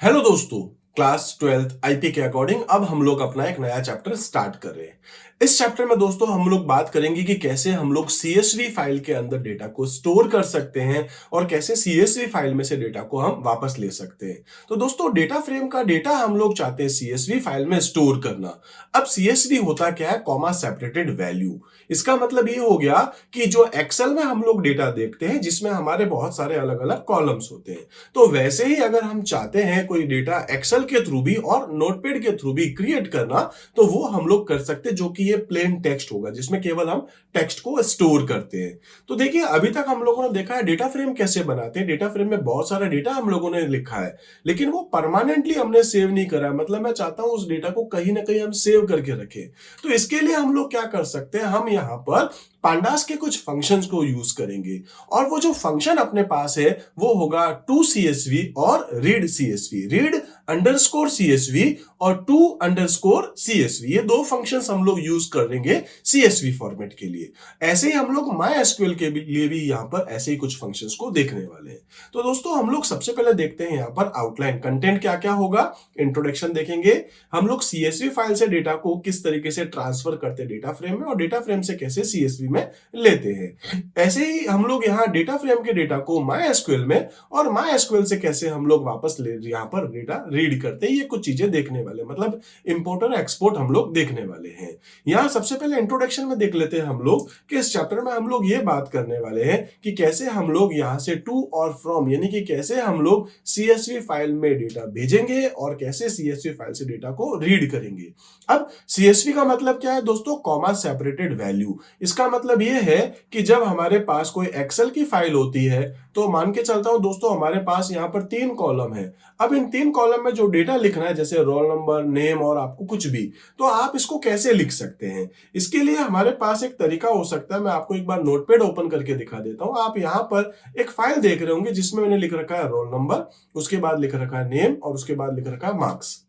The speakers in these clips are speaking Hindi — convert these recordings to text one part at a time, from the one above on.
हेलो दोस्तों। क्लास 12th आईपी के अकॉर्डिंग अब हम लोग अपना एक नया चैप्टर स्टार्ट कर रहे हैं। इस चैप्टर में दोस्तों हम लोग बात करेंगे कि कैसे हम लोग सीएसवी फाइल के अंदर डेटा को स्टोर कर सकते हैं और कैसे सीएसवी फाइल में से डेटा को हम वापस ले सकते हैं। तो दोस्तों डेटा फ्रेम का डेटा हम लोग चाहते हैं सीएसवी फाइल में स्टोर करना। अब सीएसवी होता क्या है? Comma separated value. इसका मतलब ये हो गया कि जो एक्सेल में हम लोग डेटा देखते हैं जिसमें हमारे बहुत सारे अलग अलग कॉलम्स होते हैं, तो वैसे ही अगर हम चाहते हैं कोई डेटा एक्सेल के थ्रू भी और नोटपैड के थ्रू भी क्रिएट करना, तो वो हम लोग कर सकते हैं, जो कि ये प्लेन टेक्स्ट होगा जिसमें केवल हम टेक्स्ट को स्टोर करते हैं। तो देखिए अभी तक हम लोगों ने देखा है डेटा फ्रेम कैसे बनाते हैं। डेटा फ्रेम में बहुत सारा डेटा हम लोगों ने लिखा है, लेकिन वो परमानेंटली हमने सेव नहीं करा है। मतलब मैं चाहता हूं उस डेटा को कहीं ना कहीं हम सेव करके रखें। तो इसके लिए हम लोग क्या कर सकते हैं, हम यहाँ पर पांडास के कुछ फंक्शंस को यूज करेंगे। और वो जो फंक्शन अपने पास है वो होगा टू सीएसवी और read CSV, read underscore CSV और टू अंडरस्कोर सीएसवी। ये दो फंक्शंस हम लोग यूज करेंगे सीएसवी फॉर्मेट के लिए। ऐसे ही हम लोग माई एसक्यूएल के लिए भी यहाँ पर ऐसे ही कुछ फंक्शंस को देखने वाले हैं। तो दोस्तों हम लोग सबसे पहले देखते हैं यहाँ पर आउटलाइन कंटेंट क्या क्या होगा। इंट्रोडक्शन देखेंगे, हम लोग सीएसवी फाइल से डेटा को किस तरीके से ट्रांसफर करते हैं डेटा फ्रेम में, और डेटा फ्रेम से कैसे सीएसवी में लेते हैं। ऐसे ही हम लोग यहाँ डेटा फ्रेम के डेटा को माई एसक्यूएल में और माई एसक्यूएल से कैसे हम लोग वापस ले यहाँ पर डेटा रीड करते हैं, ये कुछ चीजें देखने वाले, मतलब इंपोर्ट और एक्सपोर्ट हम लोग देखने वाले हैं। यहाँ सबसे पहले इंट्रोडक्शन में देख लेते हैं हम लोग कि इस चैप्टर में हम लोग ये बात करने वाले हैं कि कैसे हम लोग यहाँ से टू और फ्रॉम, यानी कि कैसे हम लोग सीएसवी फाइल में डेटा भेजेंगे और कैसे सीएसवी फाइल से डेटा को रीड करेंगे। अब सीएसवी का मतलब क्या है दोस्तों? Comma separated value. इसका मतलब ये है कि जब हमारे पास कोई एक्सेल की फाइल होती है, तो मान के चलता हूं दोस्तों हमारे पास यहाँ पर 3 कॉलम है। अब इन 3 कॉलम में जो डेटा लिखना है, जैसे रोल नंबर, नेम और आपको कुछ भी, तो आप इसको कैसे लिख सकते हैं? इसके लिए हमारे पास एक तरीका हो सकता है। मैं आपको एक बार नोटपैड ओपन करके दिखा देता हूं। आप यहाँ पर एक फाइल देख रहे होंगे जिसमें मैंने लिख रखा है रोल नंबर, उसके बाद लिख रखा है नेम और उसके बाद लिख रखा है मार्क्स।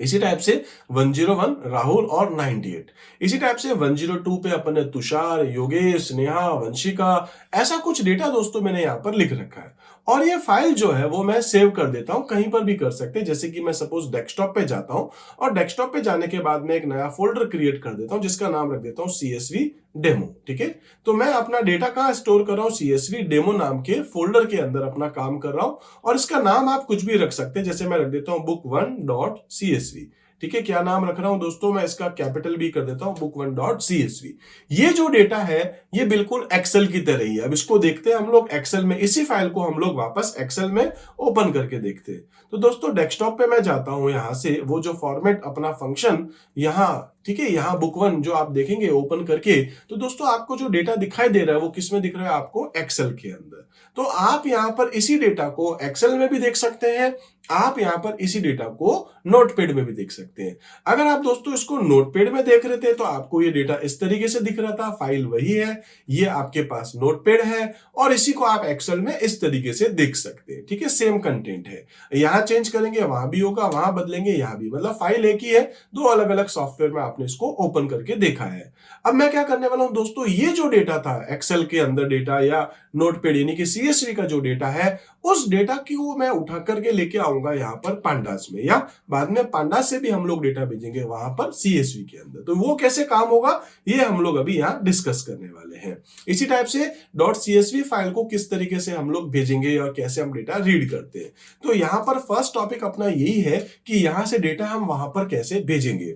इसी टाइप से 101 राहुल और 98। इसी टाइप से 102 पे अपन ने तुषार, योगेश, नेहा, वंशिका, ऐसा कुछ डेटा दोस्तों मैंने यहाँ पर लिख रखा है। और ये फाइल जो है वो मैं सेव कर देता हूं, कहीं पर भी कर सकते हैं। जैसे कि मैं सपोज डेस्कटॉप पे जाता हूं और डेस्कटॉप पे जाने के बाद मैं एक नया फोल्डर क्रिएट कर देता हूं जिसका नाम रख देता हूं सीएसवी डेमो। ठीक है, तो मैं अपना डेटा कहाँ स्टोर कर रहा हूँ? सीएसवी डेमो नाम के फोल्डर के अंदर अपना काम कर रहा हूँ। और इसका नाम आप कुछ भी रख सकते हैं, जैसे मैं रख देता हूँ book1.csv। ठीक है, क्या नाम रख रहा हूं दोस्तों? मैं इसका कैपिटल भी कर देता हूं, book1.csv। ये जो डेटा है ये बिल्कुल एक्सेल की तरह ही है। अब इसको देखते हैं हम लोग एक्सेल में, इसी फाइल को हम लोग वापस एक्सेल में ओपन करके देखते हैं। तो दोस्तों डेस्कटॉप पे मैं जाता हूं, यहां से वो जो फॉर्मेट अपना फंक्शन यहाँ, ठीक है, यहाँ book1 जो आप देखेंगे ओपन करके, तो दोस्तों आपको जो डेटा दिखाई दे रहा है वो किस में दिख रहा है? आपको एक्सेल के अंदर। तो आप यहाँ पर इसी डेटा को एक्सेल में भी देख सकते हैं, आप यहाँ पर इसी डेटा को नोटपैड में भी देख सकते हैं। अगर आप दोस्तों इसको नोटपैड में देख रहे थे तो आपको ये डेटा इस तरीके से दिख रहा था, फाइल वही है, ये आपके पास नोटपैड है, और इसी को आप एक्सेल में इस तरीके से देख सकते हैं। ठीक है, सेम कंटेंट है, यहाँ चेंज करेंगे वहां भी होगा, वहां बदलेंगे यहाँ भी, मतलब फाइल एक ही है, दो अलग अलग सॉफ्टवेयर में आपने इसको ओपन करके देखा है। अब मैं क्या करने वाला हूं दोस्तों, ये जो डेटा था एक्सेल के अंदर डेटा या नोटपैड यानी कि सीएसवी का जो डेटा है, उस डेटा की वो मैं उठा करके लेके आऊंगा यहाँ पर पांडास में, या बाद में पांडास से भी हम लोग डेटा भेजेंगे वहां पर सीएसवी के अंदर। तो वो कैसे काम होगा ये हम लोग अभी यहाँ डिस्कस करने वाले हैं। इसी टाइप से डॉट सीएसवी फाइल को किस तरीके से हम लोग भेजेंगे और कैसे हम डेटा रीड करते हैं। तो यहाँ पर फर्स्ट टॉपिक अपना यही है कि यहाँ से डेटा हम वहां पर कैसे भेजेंगे।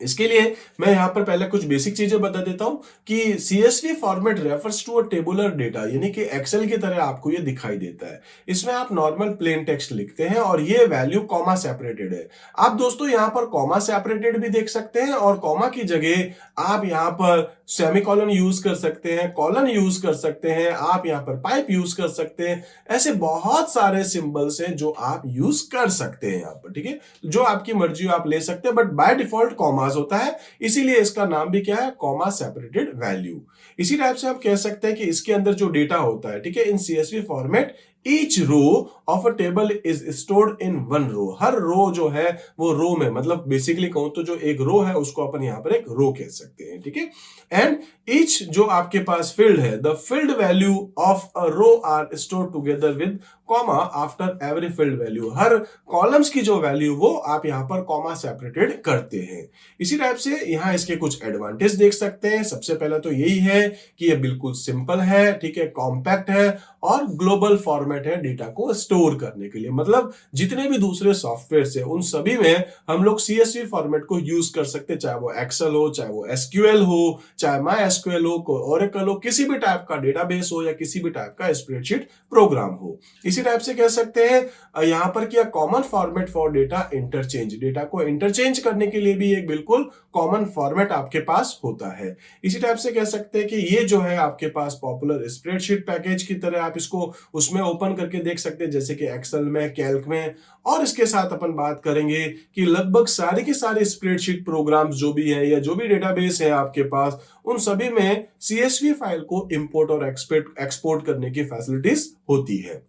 इसके लिए मैं यहां पर पहले कुछ बेसिक चीजें बता देता हूं कि CSV format refers to a tabular data, यानी कि एक्सेल की तरह आपको ये दिखाई देता है। इसमें आप नॉर्मल प्लेन टेक्स्ट लिखते हैं और ये वैल्यू कॉमा सेपरेटेड है। आप दोस्तों यहां पर कॉमा सेपरेटेड भी देख सकते हैं और कॉमा की जगह आप यहां पर सेमीकोलन यूज कर सकते हैं, कॉलन यूज कर सकते हैं, आप यहां पर पाइप यूज कर सकते हैं। ऐसे बहुत सारे सिंबल्स हैं जो आप यूज कर सकते हैं यहां पर। ठीक है, जो आपकी मर्जी आप ले सकते हैं, बट बाय डिफॉल्ट कॉमा होता है, इसीलिए इसका नाम भी क्या है? Comma separated value. इसी टाइप से आप कह सकते हैं कि इसके अंदर जो डेटा होता है, ठीक है, in CSV format each row of a table is stored in one row. हर रो जो है वो रो में, मतलब बेसिकली कहूं तो जो एक रो है उसको अपन यहां पर एक रो कह सकते हैं, ठीक है। एंड ईच जो आपके पास फील्ड है, the field value of a row are store together with comma after every field value. हर कॉलम्स की जो वैल्यू वो आप यहां पर कॉमा सेपरेटेड करते हैं। इसी टाइप से यहां इसके कुछ एडवांटेज देख सकते हैं। सबसे पहले तो यही है कि ये बिल्कुल सिंपल है, ठीक है, कॉम्पैक्ट है और ग्लोबल फॉर्मेट है डेटा को स्टोर करने के लिए। मतलब जितने भी दूसरे सॉफ्टवेयर है उन सभी में हम लोग सीएसवी फॉर्मेट को यूज कर सकते हैं, चाहे वो एक्सेल हो, चाहे वो एसक्यूएल हो, चाहे माई एसक्यूएल हो, ओरेकल हो, किसी भी टाइप का डेटाबेस हो या किसी भी टाइप का स्प्रेडशीट प्रोग्राम हो। इसी टाइप से कह सकते हैं यहां पर किया common format for data interchange. Data को इंटरचेंज करने के लिए भी एक बिल्कुल कॉमन फॉर्मेट आपके पास होता है। इसी टाइप से कह सकते हैं कि ये जो है आपके पास पॉपुलर स्प्रेडशीट पैकेज की तरह आप इसको उसमें ओपन करके देख सकते हैं, जैसे कि एक्सेल में, कैल्क में। और इसके साथ अपन बात करेंगे कि लगभग सारे के सारे स्प्रेडशीट प्रोग्राम्स जो भी है या जो भी डेटाबेस है आपके पास, उन सभी में सीएसवी फाइल को इंपोर्ट और एक्सपोर्ट करने की फैसिलिटीज होती है,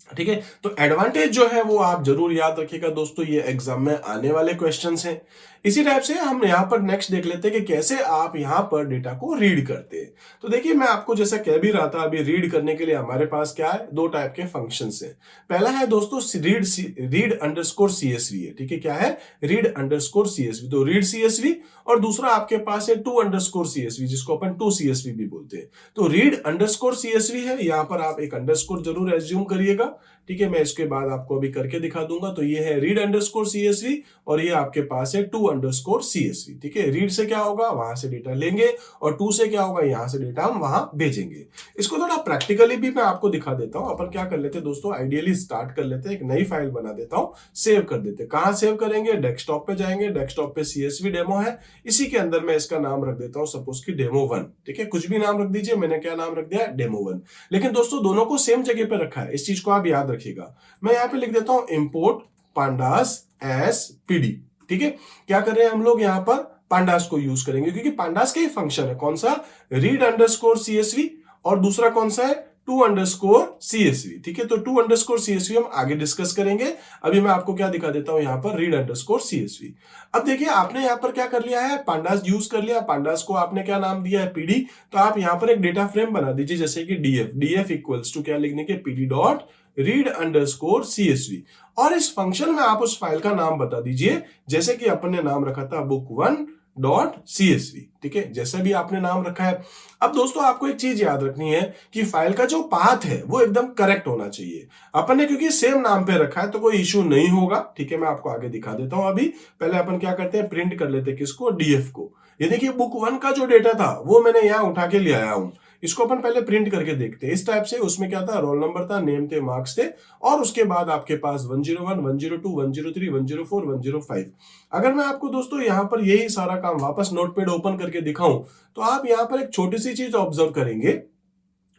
ठीक है। तो एडवांटेज जो है वो आप जरूर याद रखिएगा दोस्तों, ये एग्जाम में आने वाले क्वेश्चंस हैं। इसी टाइप से हम यहाँ पर नेक्स्ट देख लेते हैं कि कैसे आप यहाँ पर डेटा को रीड करते हैं। तो देखिए, मैं आपको जैसा कह भी रहा था, अभी रीड करने के लिए हमारे पास क्या है, दो टाइप के फंक्शंस हैं। पहला है दोस्तों रीड अंडरस्कोर सीएसवी है, ठीक है। क्या है? Read underscore CSV. तो रीड सीएसवी, और दूसरा आपके पास है टू अंडरस्कोर सीएसवी, जिसको अपन टू सीएसवी भी बोलते हैं। तो रीड अंडरस्कोर सीएसवी है, यहाँ पर आप एक अंडरस्कोर जरूर एज्यूम करिएगा, ठीक है। मैं इसके बाद आपको अभी करके दिखा दूंगा। तो ये है रीड अंडरस्कोर सीएसवी और ये आपके पास है टू अंडरस्कोर सीएसवी, ठीक है। रीड से क्या होगा, वहां से डेटा लेंगे, और टू से क्या होगा, यहां से डेटा हम वहां भेजेंगे। इसको थोड़ा प्रैक्टिकली भी मैं आपको दिखा देता हूं। अपन क्या कर लेते हैं दोस्तों, आइडियली स्टार्ट कर लेते हैं, एक नई फाइल बना देता हूं, सेव कर देते हैं। कहां सेव करेंगे? डेस्कटॉप पे जाएंगे, डेस्कटॉप पे सीएसवी डेमो है, इसी के अंदर मैं इसका नाम रख देता हूं सपोज की डेमो 1, ठीक है। कुछ भी नाम रख दीजिए, मैंने क्या नाम रख दिया, डेमो 1। लेकिन दोस्तों दोनों को सेम जगह पे रखा है, इस चीज को आप याद रखिएगा। मैं यहाँ पे लिख देता हूं इंपोर्ट पांडास एस पीडी, ठीक है। क्या कर रहे हैं हम लोग, यहाँ पर पांडास को यूज करेंगे, क्योंकि पांडास का ही फंक्शन है, कौन सा, रीड अंडरस्कोर सीएसवी, और दूसरा कौन सा है, टू अंडरस्कोर सीएसवी, ठीक है। तो टू अंडरस्कोर सीएसवी हम आगे डिस्कस करेंगे। अभी मैं आपको क्या दिखा देता हूं, यहाँ पर रीड अंडरस्कोर सीएसवी। अब देखिए, आपने यहाँ पर क्या कर लिया है, पांडास यूज कर लिया। पांडास को आपने क्या नाम दिया है, पीडी। तो आप यहाँ पर एक डेटा फ्रेम बना दीजिए, जैसे कि डीएफ इक्वल्स टू क्या लिखने के, PD dot read underscore CSV. और इस फंक्शन में आप उस फाइल का नाम बता दीजिए, जैसे कि अपन ने नाम रखा था book1 डॉट सीएसवी, ठीक है, जैसे भी आपने नाम रखा है। अब दोस्तों आपको एक चीज याद रखनी है कि फाइल का जो पाथ है वो एकदम करेक्ट होना चाहिए। अपन ने क्योंकि सेम नाम पे रखा है तो कोई इश्यू नहीं होगा, ठीक है। मैं आपको आगे दिखा देता हूं। अभी पहले अपन क्या करते हैं, प्रिंट कर लेते हैं किसको, डीएफ को। ये देखिए, book1 का जो डेटा था वो मैंने यहां उठा के ले आया हूं। इसको अपन पहले प्रिंट करके देखते हैं। इस टाइप से उसमें क्या था, रोल नंबर था, नेम थे, मार्क्स थे, और उसके बाद आपके पास 101, 102, 103, 104, 105। अगर मैं आपको दोस्तों यहाँ पर यही सारा काम वापस नोटपैड ओपन करके दिखाऊं, तो आप यहाँ पर एक छोटी सी चीज ऑब्जर्व करेंगे,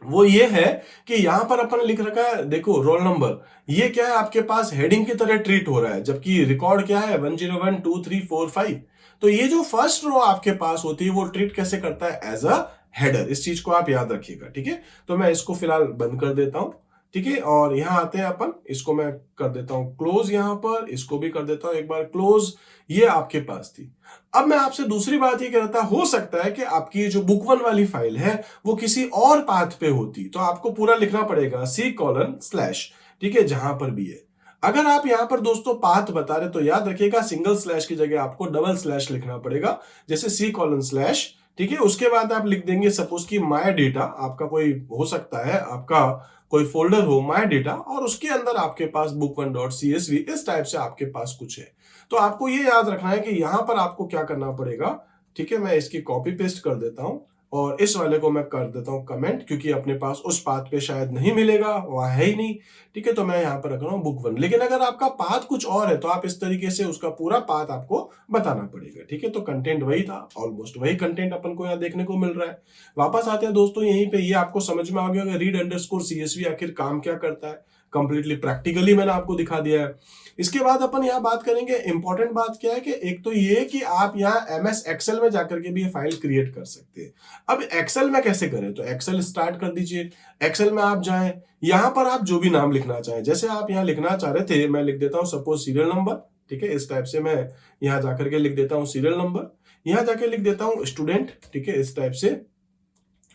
वो ये है कि यहां पर अपन लिख रखा है, देखो रोल नंबर, ये क्या है, आपके पास हेडिंग की तरह ट्रीट हो रहा है, जबकि रिकॉर्ड क्या है, 101, 2, 3, 4, 5। तो ये जो फर्स्ट रो आपके पास होती है वो ट्रीट कैसे करता है, एज अ हेडर। इस चीज को आप याद रखिएगा, ठीक है। तो मैं इसको फिलहाल बंद कर देता हूं, ठीक है। और यहां आते हैं अपन, इसको मैं कर देता हूं क्लोज, यहां पर इसको भी कर देता हूं एक बार क्लोज। ये आपके पास थी। अब मैं आपसे दूसरी बात ये कह रहा था, हो सकता है कि आपकी ये जो book1 वाली फाइल है वो किसी और पाथ पे होती, तो आपको पूरा लिखना पड़ेगा C:/, ठीक है, जहां पर भी है। अगर आप यहां पर दोस्तों पाथ बता रहे तो याद रखिएगा, सिंगल स्लैश की जगह आपको डबल स्लैश लिखना पड़ेगा, जैसे C:/, ठीक है। उसके बाद आप लिख देंगे सपोज की माय डेटा, आपका कोई हो सकता है, आपका कोई फोल्डर हो माय डेटा, और उसके अंदर आपके पास book1.csv, इस टाइप से आपके पास कुछ है। तो आपको ये याद रखना है कि यहां पर आपको क्या करना पड़ेगा, ठीक है। मैं इसकी कॉपी पेस्ट कर देता हूं, और इस वाले को मैं कर देता हूं कमेंट, क्योंकि अपने पास उस पाथ पे शायद नहीं मिलेगा, वहां है ही नहीं, ठीक है। तो मैं यहां पर रख रहा हूं book1। लेकिन अगर आपका पाथ कुछ और है तो आप इस तरीके से उसका पूरा पाथ आपको बताना पड़ेगा, ठीक है। तो कंटेंट वही था, ऑलमोस्ट वही कंटेंट अपन को यहाँ देखने को मिल रहा है। वापस आते हैं दोस्तों यहीं पे, ये आपको समझ में आ गया रीड अंडरस्कोर सीएसवी आखिर काम क्या करता है। कंप्लीटली प्रैक्टिकली मैंने आपको दिखा दिया है। इसके बाद अपन यहाँ बात करेंगे, इंपॉर्टेंट बात क्या है कि एक तो ये कि आप यहाँ एमएस एक्सेल में जाकर के भी ये फाइल क्रिएट कर सकते हैं। अब एक्सेल में कैसे करें, तो एक्सेल स्टार्ट कर दीजिए। एक्सेल में आप जाएं, यहाँ पर आप जो भी नाम लिखना चाहें, जैसे आप यहाँ लिखना चाह रहे थे, मैं लिख देता हूँ सपोज सीरियल नंबर, ठीक है। इस टाइप से मैं यहाँ जाकर के लिख देता हूँ सीरियल नंबर, यहाँ जाके लिख देता हूँ स्टूडेंट, ठीक है। इस टाइप से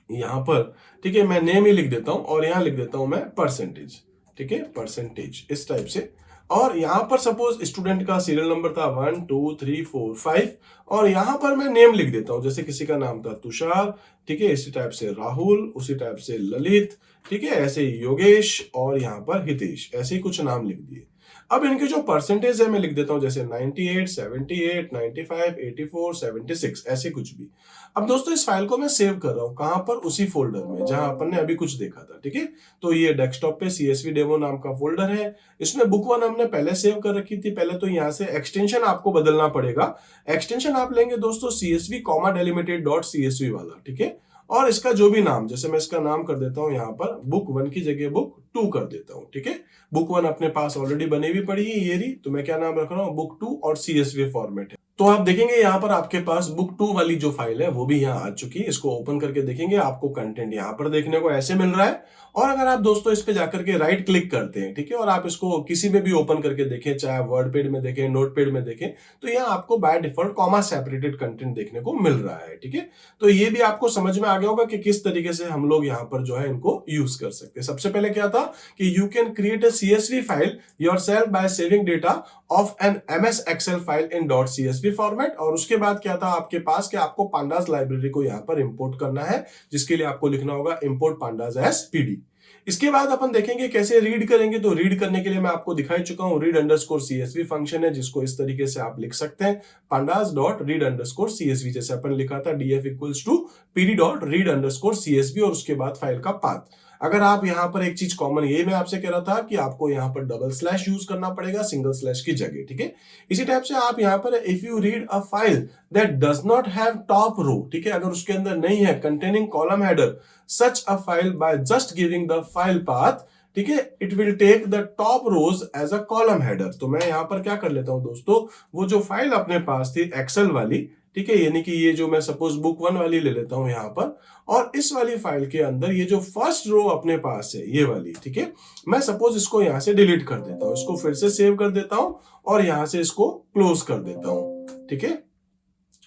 यहाँ पर, ठीक है, मैं नेम ही लिख देता हूँ और यहाँ लिख देता हूँ मैं परसेंटेज, ठीक है, परसेंटेज, इस टाइप से। और यहाँ पर सपोज स्टूडेंट का सीरियल नंबर था 1 2 3 4 5 और यहाँ पर मैं नेम लिख देता हूँ, जैसे किसी का नाम था तुषार, ठीक है, इसी टाइप से राहुल, उसी टाइप से ललित, ठीक है, ऐसे योगेश और यहाँ पर हितेश, ऐसे ही कुछ नाम लिख दिए। अब इनके जो परसेंटेज है मैं लिख देता हूं, जैसे 98, 78, 95, 84, 76, ऐसे कुछ भी। अब दोस्तों इस फाइल को मैं सेव कर रहा हूं, कहां पर, उसी फोल्डर में जहां अपन ने अभी कुछ देखा था, ठीक है। तो ये डेस्कटॉप पे CSV डेमो नाम का फोल्डर है, इसमें बुक 1 हमने पहले सेव कर रखी थी। पहले तो यहाँ से एक्सटेंशन आपको बदलना पड़ेगा। एक्सटेंशन आप लेंगे दोस्तों CSV delimited.csv वाला, ठीक है। और इसका जो भी नाम, जैसे मैं इसका नाम कर देता हूं यहाँ पर बुक 1 की जगह बुक 2 कर देता हूं, ठीक है। बुक 1 अपने पास ऑलरेडी बनी हुई पड़ी है, ये रही, तो मैं क्या नाम रख रहा हूँ, बुक 2 और CSV फॉर्मेट है। तो आप देखेंगे यहाँ पर आपके पास बुक 2 वाली जो फाइल है वो भी यहाँ आ चुकी है। इसको ओपन करके देखेंगे, आपको कंटेंट यहाँ पर देखने को ऐसे मिल रहा है। और अगर आप दोस्तों इस पे जाकर के राइट क्लिक करते हैं, ठीक है, और आप इसको किसी में भी ओपन करके देखें, चाहे वर्ड पेड में देखें, नोट पेड में देखें, तो यहाँ आपको by default comma separated content देखने को मिल रहा है, ठीक है। तो ये भी आपको समझ में आ गया होगा कि किस तरीके से हम लोग यहाँ पर जो है इनको यूज कर सकते हैं। सबसे पहले क्या था कि you can create a CSV file yourself by saving data of an MS Excel file in .csv format. और उसके बाद क्या था आपके पास कि आपको पांडास लाइब्रेरी को यहाँ पर इंपोर्ट करना है, जिसके लिए आपको लिखना होगा इंपोर्ट पांडास एज PD। इसके बाद अपन देखेंगे कैसे रीड करेंगे। तो रीड करने के लिए मैं आपको दिखा ही चुका हूं, read_csv फंक्शन है, जिसको इस तरीके से आप लिख सकते हैं, pandas.read_csv, जैसे अपन लिखा था df इक्वल्स टू pd.read_csv और उसके बाद फाइल का पाथ। अगर आप यहाँ पर एक चीज कॉमन, ये मैं आपसे कह रहा था कि आपको यहाँ पर डबल स्लैश यूज करना पड़ेगा सिंगल स्लैश की जगह, ठीक है। इसी टाइप से आप यहाँ पर if you read a file that does not have top row, ठीक है, अगर उसके अंदर नहीं है containing column header, such a file by just giving the file path, ठीक है, it will take the top rows as a column header. तो मैं यहाँ पर क्या कर लेता हूं दोस्तों, वो जो फाइल अपने पास थी एक्सेल वाली, ठीक है, यानी कि ये जो मैं सपोज बुक 1 वाली ले लेता हूं यहाँ पर, और इस वाली फाइल के अंदर ये जो फर्स्ट रो अपने पास है ये वाली, ठीक है, मैं सपोज इसको यहाँ से डिलीट कर देता हूं, इसको फिर से सेव कर देता हूं और यहाँ से इसको क्लोज कर देता हूं, ठीक है,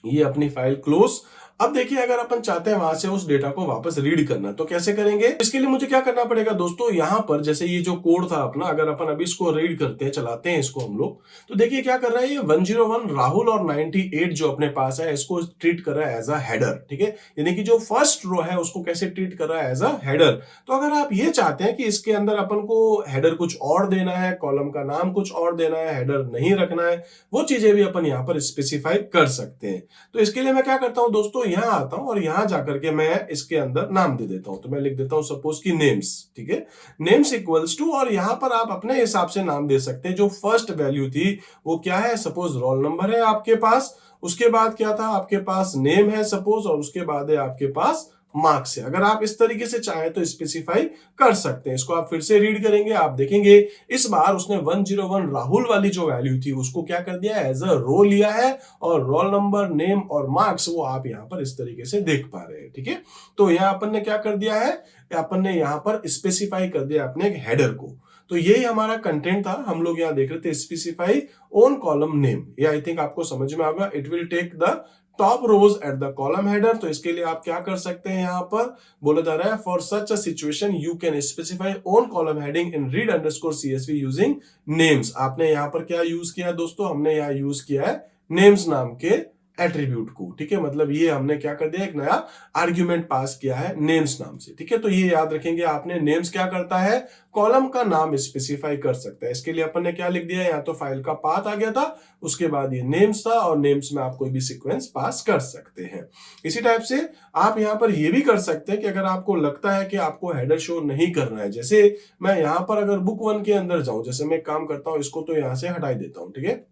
ये अपनी फाइल क्लोज। अब देखिए अगर अपन चाहते हैं वहां से उस डेटा को वापस रीड करना, तो कैसे करेंगे। इसके लिए मुझे क्या करना पड़ेगा दोस्तों, यहां पर जैसे ये जो कोड था अपना, अगर अपन अभी इसको रीड करते हैं, चलाते हैं इसको हम लोग, तो देखिए क्या कर रहा है ये 101 राहुल और 98 जो अपने पास है, इसको ट्रीट कर रहा है एज अ हेडर, ठीक है, यानी कि जो फर्स्ट रो है उसको कैसे ट्रीट कर रहा है एज अ हेडर। तो अगर आप ये चाहते हैं कि इसके अंदर अपन को हेडर कुछ और देना है, कॉलम का नाम कुछ और देना है, हेडर नहीं रखना है, वो चीजें भी अपन यहाँ पर स्पेसिफाई कर सकते हैं। तो इसके लिए मैं क्या करता हूं दोस्तों, यहां आता हूं और यहां जाकर के मैं इसके अंदर नाम दे देता हूं। तो मैं लिख देता हूं सपोज की नेम्स, ठीक है, नेम्स इक्वल्स टू, और यहां पर आप अपने हिसाब से नाम दे सकते हैं। जो फर्स्ट वैल्यू थी वो क्या है, सपोज रोल नंबर है आपके पास, उसके बाद क्या था आपके पास नेम है सपोज, और उसके बाद है आपके पास मार्क्स है। अगर आप इस तरीके से चाहें तो स्पेसिफाई कर सकते हैं। इसको आप फिर से रीड करेंगे, आप देखेंगे इस बार उसने 101 राहुल वाली जो वैल्यू थी उसको क्या कर दिया है, एज अ रो लिया है, और रोल नंबर, नेम और मार्क्स वो आप यहाँ पर इस तरीके से देख पा रहे हैं, ठीक है। तो यहाँ अपन ने क्या कर दिया है, अपन ने यहाँ पर स्पेसिफाई कर दिया अपने एक हेडर को। तो यही हमारा कंटेंट था, हम लोग यहाँ देख रहे थे स्पेसिफाई ओन कॉलम नेम। ये आई थिंक आपको समझ में आएगा, it will take the top rows at the column header. तो इसके लिए आप क्या कर सकते हैं, यहाँ पर बोला जा रहा है for such a situation you can specify own column heading in read_csv using names. आपने यहाँ पर क्या यूज किया दोस्तों, हमने यहाँ यूज किया है नेम्स नाम के एट्रीब्यूट को, ठीक है, मतलब ये हमने क्या कर दिया, एक नया आर्ग्यूमेंट पास किया है नेम्स नाम से, ठीक है। तो ये याद रखेंगे आपने, नेम्स क्या करता है, कॉलम का नाम स्पेसिफाई कर सकता है। इसके लिए अपन ने क्या लिख दिया, यहाँ तो फाइल का पाथ आ गया था, उसके बाद ये नेम्स था, और नेम्स में आप कोई भी सीक्वेंस पास कर सकते हैं। इसी टाइप से आप यहाँ पर ये भी कर सकते हैं कि अगर आपको लगता है कि आपको हेडर शो नहीं करना है, जैसे मैं यहाँ पर अगर बुक 1 के अंदर जाऊं, जैसे मैं काम करता हूं, इसको तो यहाँ से हटाई देता हूं, ठीक है,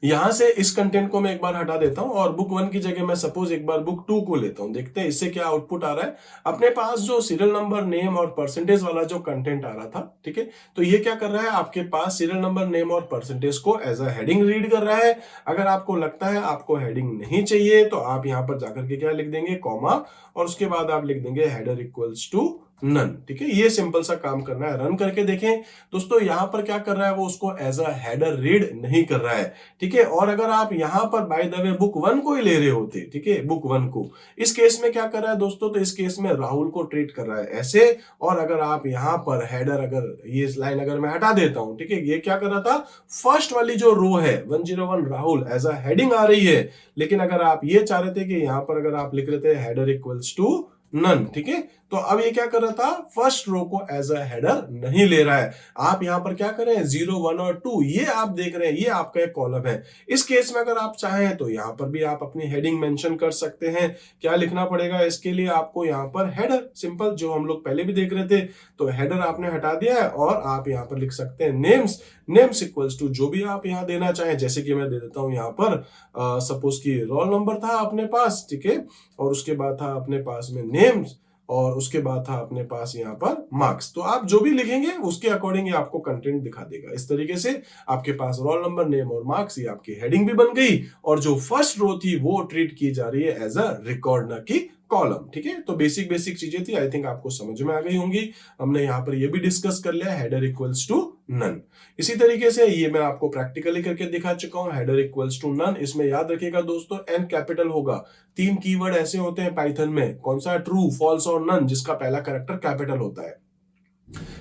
यहां से इस कंटेंट को मैं एक बार हटा देता हूं और बुक 1 की जगह मैं सपोज एक बार बुक 2 को लेता हूं। देखते हैं इससे क्या आउटपुट आ रहा है। अपने पास जो सीरियल नंबर, नेम और परसेंटेज वाला जो कंटेंट आ रहा था, ठीक है, तो ये क्या कर रहा है, आपके पास सीरियल नंबर, नेम और परसेंटेज को एज अ हेडिंग रीड कर रहा है। अगर आपको लगता है आपको हेडिंग नहीं चाहिए तो आप यहां पर जाकर के क्या लिख देंगे, कॉमा, और उसके बाद आप लिख देंगे हेडर इक्वल्स टू नन। ठीक है, ये सिंपल सा काम करना है। रन करके देखें दोस्तों, यहां पर क्या कर रहा है, वो उसको एज अ हेडर रीड नहीं कर रहा है। ठीक है, और अगर आप यहां पर बाय द वे बुक 1 को ही ले रहे होते, ठीक है, बुक 1 को, इस केस में क्या कर रहा है दोस्तों, तो इस केस में राहुल को ट्रीट कर रहा है ऐसे। और अगर आप यहां पर हेडर, अगर ये लाइन अगर मैं हटा देता हूं, ठीक है, ये क्या कर रहा था, फर्स्ट वाली जो रो है 101 राहुल एज अ हेडिंग आ रही है। लेकिन अगर आप ये चाह रहे थे कि यहां पर अगर आप लिख रहे थे हेडर इक्वल्स टू नन, ठीक है, तो अब ये क्या कर रहा था, फर्स्ट रो को एज अ हेडर नहीं ले रहा है। आप यहां पर क्या करें, 0, 1 और 2 ये आप देख रहे हैं, ये आपका एक कॉलम है। इस केस में अगर आप चाहें तो यहां पर भी आप अपनी हेडिंग मेंशन कर सकते हैं। क्या लिखना पड़ेगा इसके लिए आपको, यहां पर हेडर, सिंपल, जो हम लोग पहले भी देख रहे थे। तो हेडर आपने हटा दिया है और आप यहां पर लिख सकते हैं नेम्स इक्वल्स टू जो भी आप यहां देना चाहें। जैसे कि मैं दे देता हूं यहां पर सपोज की रोल नंबर था अपने पास, ठीक है, और उसके बाद था अपने पास में नेम्स, और उसके बाद था अपने पास यहाँ पर मार्क्स। तो आप जो भी लिखेंगे उसके अकॉर्डिंग आपको कंटेंट दिखा देगा। इस तरीके से आपके पास रोल नंबर, नेम और मार्क्स, ये आपकी हेडिंग भी बन गई, और जो फर्स्ट रो थी वो ट्रीट की जा रही है एज अ रिकॉर्ड, ना कि कॉलम। ठीक है, तो बेसिक चीजें थी, आई थिंक आपको समझ में आ गई होंगी। हमने यहाँ पर ये भी डिस्कस कर लिया, हेडर इक्वल्स टू नन। इसी तरीके से ये मैं आपको प्रैक्टिकली करके दिखा चुका हूं, हेडर इक्वल्स टू नन। इसमें याद रखिएगा दोस्तों, एन कैपिटल होगा। 3 कीवर्ड ऐसे होते हैं पाइथन में, कौन सा, ट्रू, फॉल्स और नन, जिसका पहला कैरेक्टर कैपिटल होता है।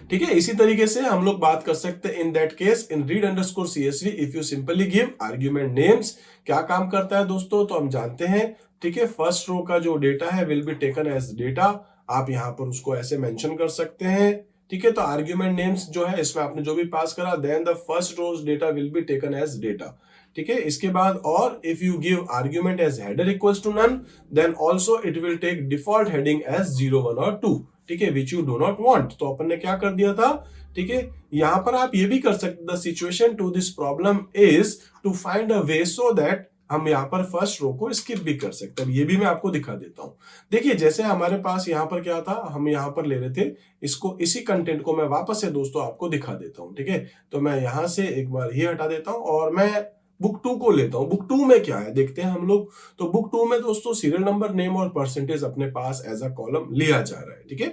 ठीक है, इसी तरीके से हम लोग बात कर सकते हैं, in that case in read underscore CSV if you simply give argument names. क्या काम करता है दोस्तों, तो हम जानते हैं। ठीक है, फर्स्ट रो का जो डेटा है will be taken as data, आप यहां पर उसको ऐसे मेंशन कर सकते हैं। ठीक है, तो आर्ग्यूमेंट नेम्स जो है इसमें आपने जो भी पास करा, then the first rows data will be taken as data. ठीक है, इसके बाद और if you give argument as header equals to none, then also it will take default heading as 0, 1 और 2। ठीक है, which you do not want. तो अपन ने क्या कर दिया था, ठीक है, यहां पर आप ये भी कर सकते, the situation to this problem is to find a way so that, हम यहाँ पर फर्स्ट रो को स्किप भी कर सकते हैं। ये भी मैं आपको दिखा देता हूं। देखिए, जैसे हमारे पास यहाँ पर क्या था, हम यहाँ पर ले रहे थे इसको, इसी कंटेंट को मैं वापस से दोस्तों आपको दिखा देता हूं। ठीक है, तो मैं यहां से एक बार ये हटा देता हूं और मैं बुक 2 को लेता हूं। बुक 2 में क्या है देखते हैं हम लोग। तो बुक 2 में दोस्तों सीरियल नंबर, नेम और परसेंटेज अपने पास एज अ कॉलम लिया जा रहा है। ठीक है,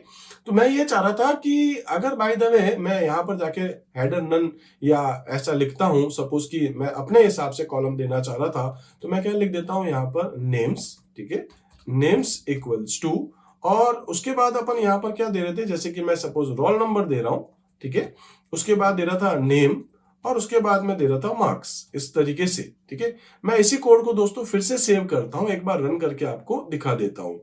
तो मैं ये चाह रहा था कि अगर बाय द वे मैं यहां पर जाके हेडर नन या ऐसा लिखता हूं, सपोज कि मैं अपने हिसाब से कॉलम देना चाह रहा था, तो मैं क्या लिख देता हूं यहां पर नेम्स। ठीक है, नेम्स इक्वल्स टू, और उसके बाद अपन यहां पर क्या दे रहे थे, जैसे कि मैं सपोज रोल नंबर दे रहा हूं, ठीक है, उसके बाद दे रहा था नेम, और उसके बाद मैं दे रहा था मार्क्स, इस तरीके से। ठीक है, मैं इसी कोड को दोस्तों फिर से सेव करता हूं, एक बार रन करके आपको दिखा देता हूं।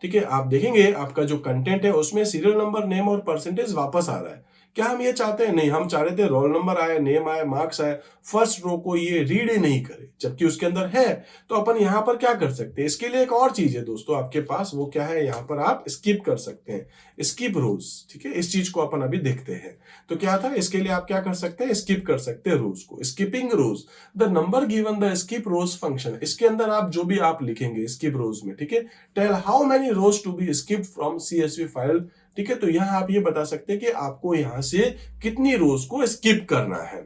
ठीक है, आप देखेंगे आपका जो कंटेंट है उसमें सीरियल नंबर, नेम और परसेंटेज वापस आ रहा है। क्या हम ये चाहते हैं? नहीं, हम चाह रहे थे रोल नंबर आए, नेम आए, मार्क्स आए, फर्स्ट रो को ये रीड ही नहीं करे, जबकि उसके अंदर है। तो अपन यहां पर क्या कर सकते हैं, इसके लिए एक और चीज है दोस्तों आपके पास, वो क्या है, यहां पर आप स्किप कर सकते हैं, स्किप रोज। ठीक है, इस चीज को अपन अभी देखते हैं। तो क्या था, इसके लिए आप क्या कर सकते हैं, स्किप कर सकते हैं रोज को, skipping rows. The number given the skip rows function, इसके अंदर आप जो भी आप लिखेंगे स्किप रोज में, ठीक है, tell how many rows to be skip from CSV file. ठीक है, तो यहां आप ये बता सकते हैं कि आपको यहां से कितनी रोज को स्किप करना है।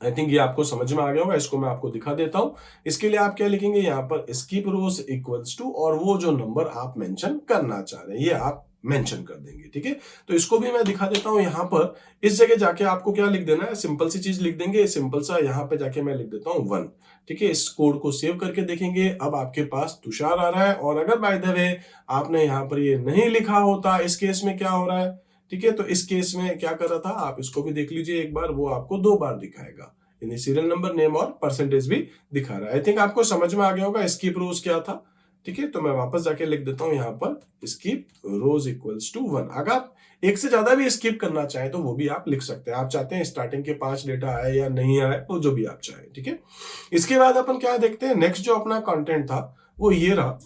आई थिंक ये आपको समझ में आ गया होगा। इसको मैं आपको दिखा देता हूं। इसके लिए आप क्या लिखेंगे, यहां पर स्किप रोज इक्वल्स टू, और वो जो नंबर आप मेंशन करना चाह रहे हैं ये आप मेंशन कर देंगे। ठीक है, तो इसको भी मैं दिखा देता हूं। यहां पर इस जगह जाके आपको क्या लिख देना है, सिंपल सी चीज लिख देंगे, सिंपल सा यहां पे जाके मैं लिख देता हूं 1। ठीक है, इस कोड को सेव करके देखेंगे, अब आपके पास तुषार आ रहा है। और अगर बाय द वे आपने यहां पर ये नहीं लिखा होता, इस केस में क्या हो रहा है, ठीक है, तो इस केस में क्या कर रहा था, आप इसको भी देख लीजिए एक बार, वो आपको 2 बार दिखाएगा, यानी सीरियल नंबर, नेम और परसेंटेज भी दिखा रहा है। आई थिंक आपको समझ में आ गया होगा स्किप रोज क्या था। ठीक है, तो मैं वापस जाके लिख देता हूं यहां पर स्किप रोज इक्वल्स टू 1। अगर आप एक से ज्यादा भी स्किप करना चाहें तो वो भी आप लिख सकते हैं। आप चाहते हैं स्टार्टिंग के 5 डेटा आए या नहीं आए, तो जो भी आप चाहें। ठीक है, इसके बाद अपन क्या देखते हैं, नेक्स्ट जो अपना कंटेंट था वो ये रहा।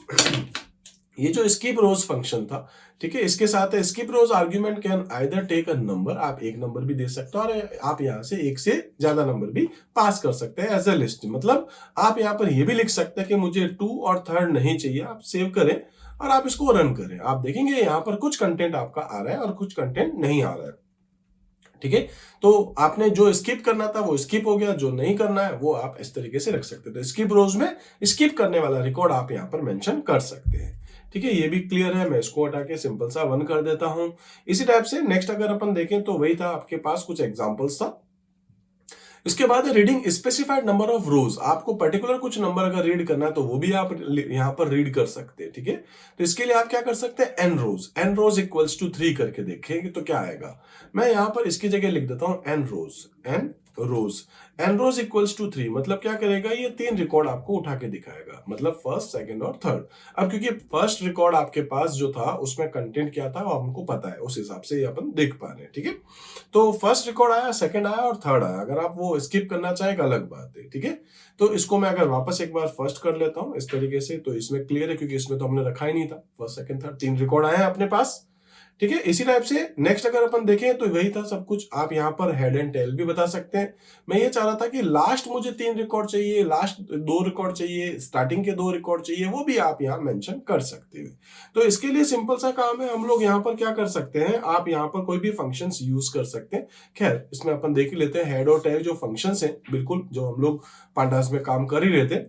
ये जो स्किप रोज फंक्शन था, ठीक है, इसके साथ है skip rows argument can either take a number, आप एक नंबर भी दे सकते हो और आप यहां से एक से ज्यादा नंबर भी पास कर सकते हैं एज अ लिस्ट। मतलब आप यहां पर ये भी लिख सकते हैं कि मुझे 2 और 3 नहीं चाहिए, आप सेव करें और आप इसको रन करें। आप देखेंगे यहां पर कुछ कंटेंट आपका आ रहा है और कुछ कंटेंट नहीं आ रहा है, ठीक है। तो आपने जो स्किप करना था वो स्किप हो गया, जो नहीं करना है वो आप इस तरीके से रख सकते हैं। तो स्किप रोज में स्किप करने वाला रिकॉर्ड आप यहां पर मेंशन कर सकते हैं, ठीक है। ये भी क्लियर है। मैं इसको हटा के सिंपल सा 1 कर देता हूं। इसी टाइप से नेक्स्ट अगर अपन देखें तो वही था, आपके पास कुछ एग्जांपल्स था। इसके बाद रीडिंग स्पेसिफाइड नंबर ऑफ रोज, आपको पर्टिकुलर कुछ नंबर अगर रीड करना है तो वो भी आप यहां पर रीड कर सकते हैं, ठीक है। तो इसके लिए आप क्या कर सकते हैं, एन रोज इक्वल्स टू 3 करके देखेंगे तो क्या आएगा। मैं यहां पर इसकी जगह लिख देता हूं एन रोज इक्वल्स टू 3, मतलब क्या करेगा, ये 3 रिकॉर्ड आपको उठा के दिखाएगा, मतलब फर्स्ट, सेकंड और थर्ड। अब क्योंकि फर्स्ट रिकॉर्ड आपके पास जो था उसमें कंटेंट क्या था वो हमको पता है, उस हिसाब से ये अपन देख पा रहे हैं, ठीक है। तो फर्स्ट रिकॉर्ड आया, सेकंड आया और थर्ड आया। अगर आप वो स्किप करना चाहे एक अलग बात है, ठीक है। तो इसको मैं अगर वापस एक बार फर्स्ट कर लेता हूं इस तरीके से, तो इसमें क्लियर है क्योंकि इसमें तो हमने रखा ही नहीं था। फर्स्ट, सेकंड, थर्ड 3 रिकॉर्ड आए हैं अपने पास, ठीक है। इसी टाइप से नेक्स्ट अगर अपन देखें तो वही था सब कुछ। आप यहाँ पर हेड एंड टेल भी बता सकते हैं। मैं ये चाह रहा था कि लास्ट मुझे 3 रिकॉर्ड चाहिए, लास्ट 2 रिकॉर्ड चाहिए, स्टार्टिंग के 2 रिकॉर्ड चाहिए, वो भी आप यहाँ मेंशन कर सकते हैं। तो इसके लिए सिंपल सा काम है, हम लोग यहाँ पर क्या कर सकते हैं, आप यहाँ पर कोई भी फंक्शंस यूज कर सकते हैं। खैर इसमें अपन देख ही लेते हैं, हेड और टेल जो फंक्शंस हैं, बिल्कुल जो हम लोग पांडास में काम कर ही रहे थे,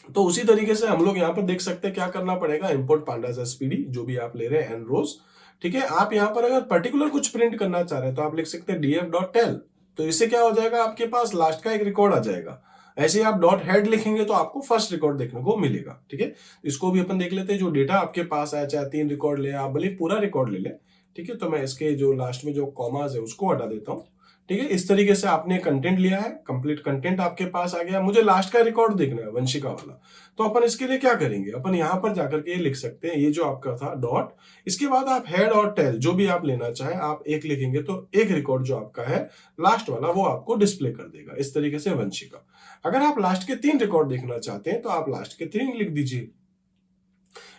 तो उसी तरीके से हम लोग यहाँ पर देख सकते हैं क्या करना पड़ेगा। इंपोर्ट पांडास एसपीडी जो भी आप ले रहे हैं, एन रोज, ठीक है। आप यहाँ पर अगर पर्टिकुलर कुछ प्रिंट करना चाह रहे हैं तो आप लिख सकते हैं df.tel, तो इससे क्या हो जाएगा, आपके पास लास्ट का एक रिकॉर्ड आ जाएगा। ऐसे ही आप डॉट हेड लिखेंगे तो आपको फर्स्ट रिकॉर्ड देखने को मिलेगा, ठीक है। इसको भी अपन देख लेते हैं, जो डेटा आपके पास आया, चाहे 3 रिकॉर्ड ले, आप भले पूरा रिकॉर्ड ले लें, ठीक है। तो मैं इसके जो लास्ट में जो कॉमाज है उसको हटा देता हूँ, ठीक है। इस तरीके से आपने कंटेंट लिया है, कंप्लीट कंटेंट आपके पास आ गया। मुझे लास्ट का रिकॉर्ड देखना है, वंशिका वाला, तो अपन इसके लिए क्या करेंगे, अपन यहां पर जाकर के ये लिख सकते हैं, ये जो आपका था डॉट, इसके बाद आप हेड और टेल जो भी आप लेना चाहें आप एक लिखेंगे तो एक रिकॉर्ड जो आपका है लास्ट वाला वो आपको डिस्प्ले कर देगा इस तरीके से वंशिका। अगर आप लास्ट के 3 रिकॉर्ड देखना चाहते हैं तो आप लास्ट के 3 लिख दीजिए।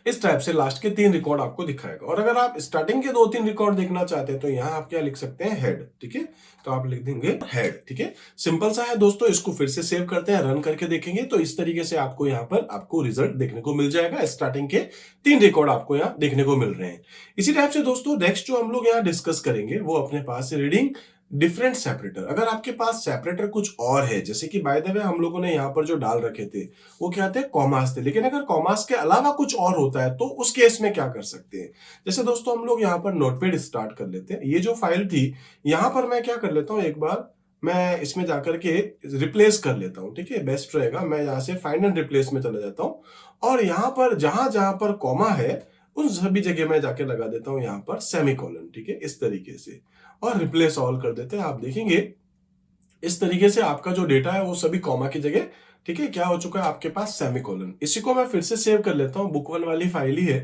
इस टाइप से लास्ट के 3 रिकॉर्ड आपको दिखाएगा। और अगर आप स्टार्टिंग के 2-3 रिकॉर्ड देखना चाहते हैं तो यहां आप क्या लिख सकते हैं, हेड, ठीक है। तो आप लिख देंगे हेड, ठीक है। सिंपल सा है दोस्तों। इसको फिर से सेव करते हैं, रन करके देखेंगे तो इस तरीके से आपको यहां पर आपको रिजल्ट देखने को मिल जाएगा। स्टार्टिंग के 3 रिकॉर्ड आपको यहां देखने को मिल रहे हैं। इसी टाइप से दोस्तों नेक्स्ट जो हम लोग यहां डिस्कस करेंगे वो अपने पास रीडिंग डिफरेंट सेपरेटर। अगर आपके पास सेपरेटर कुछ और है, जैसे कि बाय द वे हम लोगों ने यहाँ पर जो डाल रखे थे वो क्या थे, कॉमास थे, लेकिन अगर कॉमास के अलावा कुछ और होता है तो उस केस में क्या कर सकते हैं। जैसे दोस्तों हम लोग यहाँ पर नोटपैड स्टार्ट कर लेते हैं। ये जो फाइल थी यहाँ पर मैं क्या कर लेता हूँ, एक बार मैं इसमें जाकर के रिप्लेस कर लेता हूँ, ठीक है। बेस्ट रहेगा, मैं यहाँ से फाइंड एंड रिप्लेस में चला जाता हूँ और यहाँ पर जहां जहां पर कॉमा है उन सभी जगह मैं जाके लगा देता हूं यहाँ पर सेमीकोलन, ठीक है, इस तरीके से, और रिप्लेस ऑल कर देते हैं। आप देखेंगे इस तरीके से आपका जो डेटा है वो सभी कॉमा की जगह, ठीक है, क्या हो चुका है आपके पास, सेमीकोलन। इसी को मैं फिर से सेव कर लेता हूं, बुक 1 वाली फाइल ही है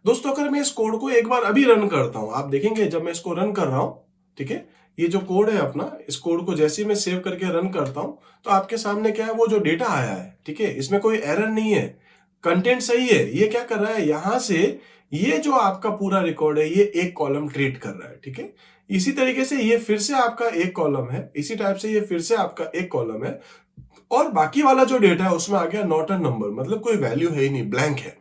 दोस्तों। अगर मैं इस कोड को एक बार अभी रन करता हूं, आप देखेंगे जब मैं इसको रन कर रहा हूं, ठीक है, ये जो कोड है अपना, इस कोड को जैसे ही मैं सेव करके रन करता हूं तो आपके सामने क्या है, वो जो डेटा आया है, ठीक है, इसमें कोई एरर नहीं है, कंटेंट सही है। ये क्या कर रहा है, यहां से ये जो आपका पूरा रिकॉर्ड है ये एक कॉलम ट्रीट कर रहा है, ठीक है। इसी तरीके से ये फिर से आपका एक कॉलम है, इसी टाइप से ये फिर से आपका एक कॉलम है, और बाकी वाला जो डेटा है उसमें आ गया नॉट अ नंबर, मतलब कोई वैल्यू है ही नहीं, ब्लैंक है।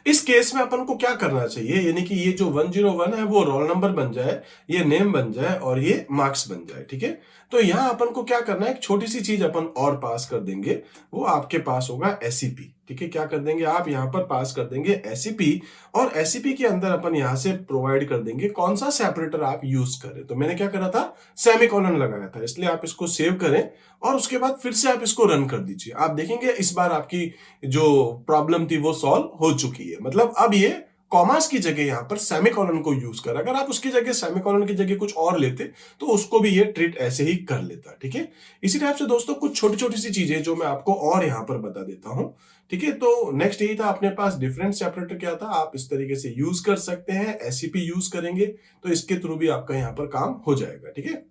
इस केस में अपन को क्या करना चाहिए, यानी कि ये जो 101 है वो रोल नंबर बन जाए, ये नेम बन जाए और ये मार्क्स बन जाए, ठीक है। तो यहां अपन को क्या करना है, एक छोटी सी चीज अपन और पास कर देंगे, वो आपके पास होगा एसईपी, ठीक है। क्या कर देंगे, आप यहां पर पास कर देंगे एसईपी, और एसईपी के अंदर अपन यहां से प्रोवाइड कर देंगे कौन सा सेपरेटर आप यूज करें। तो मैंने क्या करा था, सेमीकोलन लगाया था, इसलिए आप इसको सेव करें और उसके बाद फिर से आप इसको रन कर दीजिए। आप देखेंगे इस बार आपकी जो प्रॉब्लम थी वो सॉल्व हो चुकी है। मतलब अब ये कॉमास की जगह यहां पर सेमीकोलन को यूज कर, अगर आप उसकी जगह सेमीकोलन की जगह कुछ और लेते तो उसको भी ये ट्रीट ऐसे ही कर लेता, ठीक है। इसी टाइप से दोस्तों कुछ छोटी छोटी सी चीजें जो मैं आपको और यहां पर बता देता हूं, ठीक है। तो नेक्स्ट यही था, अपने पास डिफरेंट सेपरेटर क्या था, आप इस तरीके से यूज कर सकते हैं, एससीपी यूज करेंगे तो इसके थ्रू भी आपका यहां पर काम हो जाएगा, ठीक है।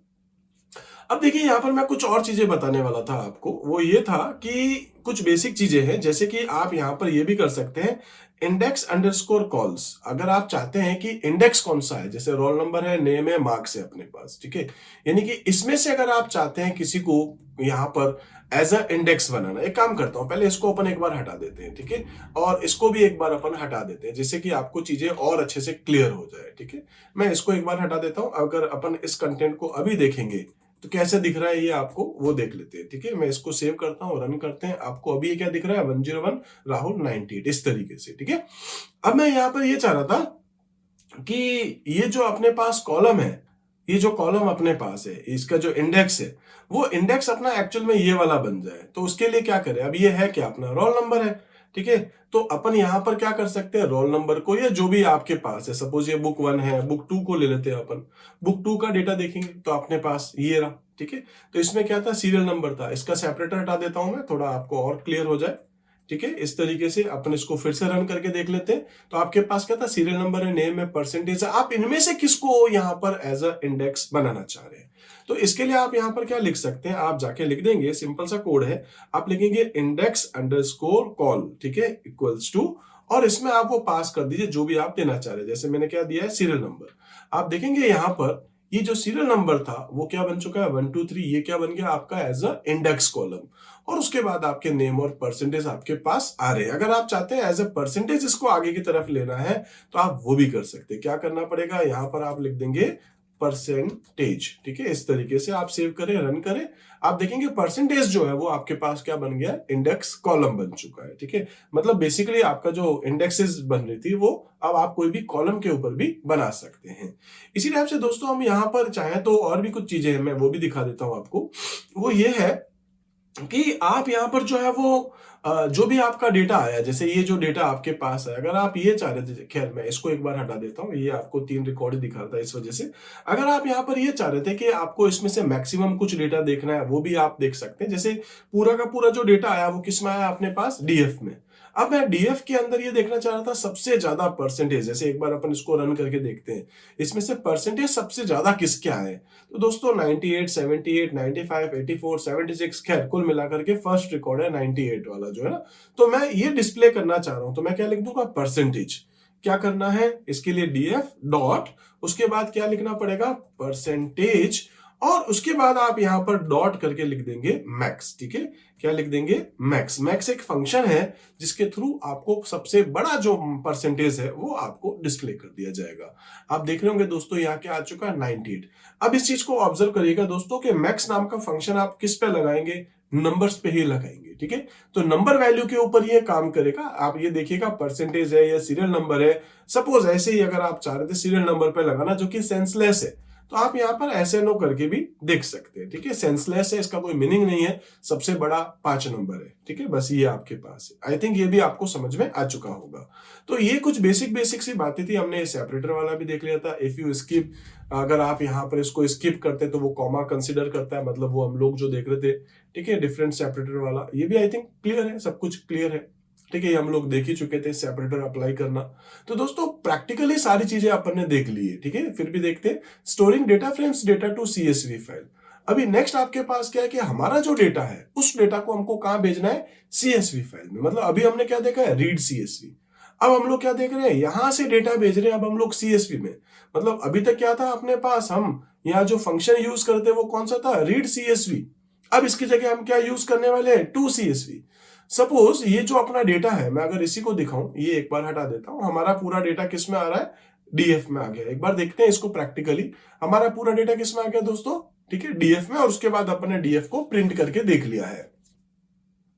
अब देखिए यहाँ पर मैं कुछ और चीजें बताने वाला था आपको, वो ये था कि कुछ बेसिक चीजें हैं, जैसे कि आप यहाँ पर ये भी कर सकते हैं, इंडेक्स अंडरस्कोर कॉल्स, अगर आप चाहते हैं कि इंडेक्स कौन सा है, जैसे रोल नंबर है, नेम है, मार्क्स है अपने पास, ठीक है, यानी कि इसमें से अगर आप चाहते हैं किसी को यहाँ पर एज अ इंडेक्स बनाना, एक काम करता हूं, पहले इसको अपन एक बार हटा देते हैं, ठीक है, और इसको भी एक बार अपन हटा देते हैं, जिससे कि आपको चीजें और अच्छे से क्लियर हो जाए, ठीक है। मैं इसको एक बार हटा देता हूं, अगर अपन इस कंटेंट को अभी देखेंगे तो कैसे दिख रहा है ये आपको वो देख लेते हैं, ठीक है। मैं इसको सेव करता हूँ, रन करते हैं, आपको अभी ये क्या दिख रहा है, 101 राहुल 98, इस तरीके से, ठीक है। अब मैं यहाँ पर ये चाह रहा था कि ये जो अपने पास कॉलम है, ये जो कॉलम अपने पास है, इसका जो इंडेक्स है, वो इंडेक्स अपना एक्चुअल में ये वाला बन जाए। तो उसके लिए क्या करें, अब ये है क्या, अपना रोल नंबर है, ठीक है। तो अपन यहां पर क्या कर सकते हैं, रोल नंबर को या जो भी आपके पास है, सपोज ये बुक 1 है, बुक 2 को ले लेते हैं अपन, बुक 2 का डेटा देखेंगे तो अपने पास ये रहा, ठीक है। तो इसमें क्या था, सीरियल नंबर था, इसका सेपरेटर हटा देता हूं मैं, थोड़ा आपको और क्लियर हो जाए, ठीक है। इस तरीके से अपन इसको फिर से रन करके देख लेते हैं। तो आपके पास क्या था, सीरियल नंबर है, नेम है, परसेंटेज है, आप इनमें से किसको यहां पर एज अ इंडेक्स बनाना चाह रहे हैं। तो इसके लिए आप यहां पर क्या लिख सकते हैं, आप जाके लिख देंगे, सिंपल सा कोड है, आप लिखेंगे इंडेक्स अंडरस्कोर कॉल, ठीक है, इक्वल्स टू, और इसमें आप वो पास कर दीजिए जो भी आप देना चाह रहे हैं। जैसे मैंने क्या दिया है, सीरियल नंबर, आप देखेंगे यहां पर ये जो सीरियल नंबर था वो क्या बन चुका है, 1 2 3, ये क्या बन गया आपका एज अ इंडेक्स कॉलम, और उसके बाद आपके नेम और परसेंटेज आपके पास आ रहे हैं। अगर आप चाहते हैं एज अ परसेंटेज इसको आगे की तरफ लेना है तो आप वो भी कर सकते हैं। क्या करना पड़ेगा, यहां पर आप लिख देंगे परसेंटेज, ठीक है। इस तरीके से आप सेव करें, रन करें, आप देखेंगे परसेंटेज जो है वो आपके पास क्या बन गया, इंडेक्स कॉलम बन चुका है, ठीक है। मतलब बेसिकली आपका जो इंडेक्सेस बन रही थी वो अब आप कोई भी कॉलम के ऊपर भी बना सकते हैं। इसी टाइप से दोस्तों हम यहाँ पर चाहें तो और भी कुछ चीजें हैं, मैं वो भी दिखा देता हूं आपको। वो ये है कि आप यहाँ पर जो है वो जो भी आपका डेटा आया, जैसे ये जो डेटा आपके पास है, अगर आप ये चाह रहे थे, खैर मैं इसको एक बार हटा देता हूँ, ये आपको 3 रिकॉर्ड दिखा रहा था इस वजह से। अगर आप यहाँ पर ये चाह रहे थे कि आपको इसमें से मैक्सिमम कुछ डेटा देखना है, वो भी आप देख सकते हैं। जैसे पूरा का पूरा जो डेटा आया वो किस में आया, अपने पास डीएफ में। अब मैं डीएफ के अंदर ये देखना चाह रहा था सबसे ज्यादा परसेंटेज, जैसे एक बार अपन इसको रन करके देखते हैं, इसमें से परसेंटेज सबसे ज्यादा किसके आए। तो दोस्तों 98, 78, 95, 84, 76, खैर कुल मिलाकर के फर्स्ट रिकॉर्ड है 98 वाला जो है ना। तो मैं ये डिस्प्ले करना चाह रहा हूं, तो मैं क्या लिख दूंगा, परसेंटेज। क्या करना है, इसके लिए डीएफ डॉट, उसके बाद क्या लिखना पड़ेगा, परसेंटेज, और उसके बाद आप यहां पर डॉट करके लिख देंगे मैक्स, ठीक है। क्या लिख देंगे, मैक्स। मैक्स एक फंक्शन है जिसके थ्रू आपको सबसे बड़ा जो परसेंटेज है वो आपको डिस्प्ले कर दिया जाएगा। आप देख रहे होंगे दोस्तों यहाँ क्या आ चुका है, 98। अब इस चीज को ऑब्जर्व करिएगा दोस्तों कि मैक्स नाम का फंक्शन आप किस पे लगाएंगे, नंबर्स पे ही लगाएंगे, ठीक है। तो नंबर वैल्यू के ऊपर ये काम करेगा। आप ये देखिएगा परसेंटेज है या सीरियल नंबर है, सपोज ऐसे ही अगर आप चाह रहे थे सीरियल नंबर पे लगाना जो कि सेंसलेस है, तो आप यहाँ पर ऐसे नो करके भी देख सकते हैं, ठीक है। सेंसलेस है, इसका कोई मीनिंग नहीं है, सबसे बड़ा 5 नंबर है, ठीक है, बस ये आपके पास है। आई थिंक ये भी आपको समझ में आ चुका होगा। तो ये कुछ बेसिक सी बातें थी, हमने सेपरेटर वाला भी देख लिया था। इफ यू स्किप, अगर आप यहाँ पर इसको स्किप करते तो वो कॉमा कंसिडर करता है, मतलब वो हम लोग जो देख रहे थे, ठीक है, डिफरेंट सेपरेटर वाला, ये भी आई थिंक क्लियर है, सब कुछ क्लियर है, ठीक है। ये हम लोग देख ही चुके थे, सेपरेटर अप्लाई करना। तो दोस्तों प्रैक्टिकली सारी चीजें अपन ने देख ली है, ठीक है। फिर भी देखते हैं, storing data frames data to CSV file. अभी नेक्स्ट आपके पास क्या है कि हमारा जो डेटा है उस डेटा को हमको कहां भेजना है, सीएसवी फाइल में। मतलब अभी हमने क्या देखा है, रीड सीएसवी। अब हम लोग क्या देख रहे हैं, यहां से डेटा भेज रहे हैं अब हम लोग सीएसवी में। मतलब अभी तक क्या था अपने पास, हम यहाँ जो फंक्शन यूज करते वो कौन सा था, रीड सीएसवी। अब इसकी जगह हम क्या यूज करने वाले हैं, टू सीएसवी। सपोज ये जो अपना डेटा है, मैं अगर इसी को दिखाऊं, ये एक बार हटा देता हूं, हमारा पूरा डेटा किस में आ रहा है, डीएफ में आ गया। एक बार देखते हैं इसको प्रैक्टिकली, हमारा पूरा डेटा किस में आ गया दोस्तों, ठीक है, डीएफ में। और उसके बाद अपने डीएफ को प्रिंट करके देख लिया है।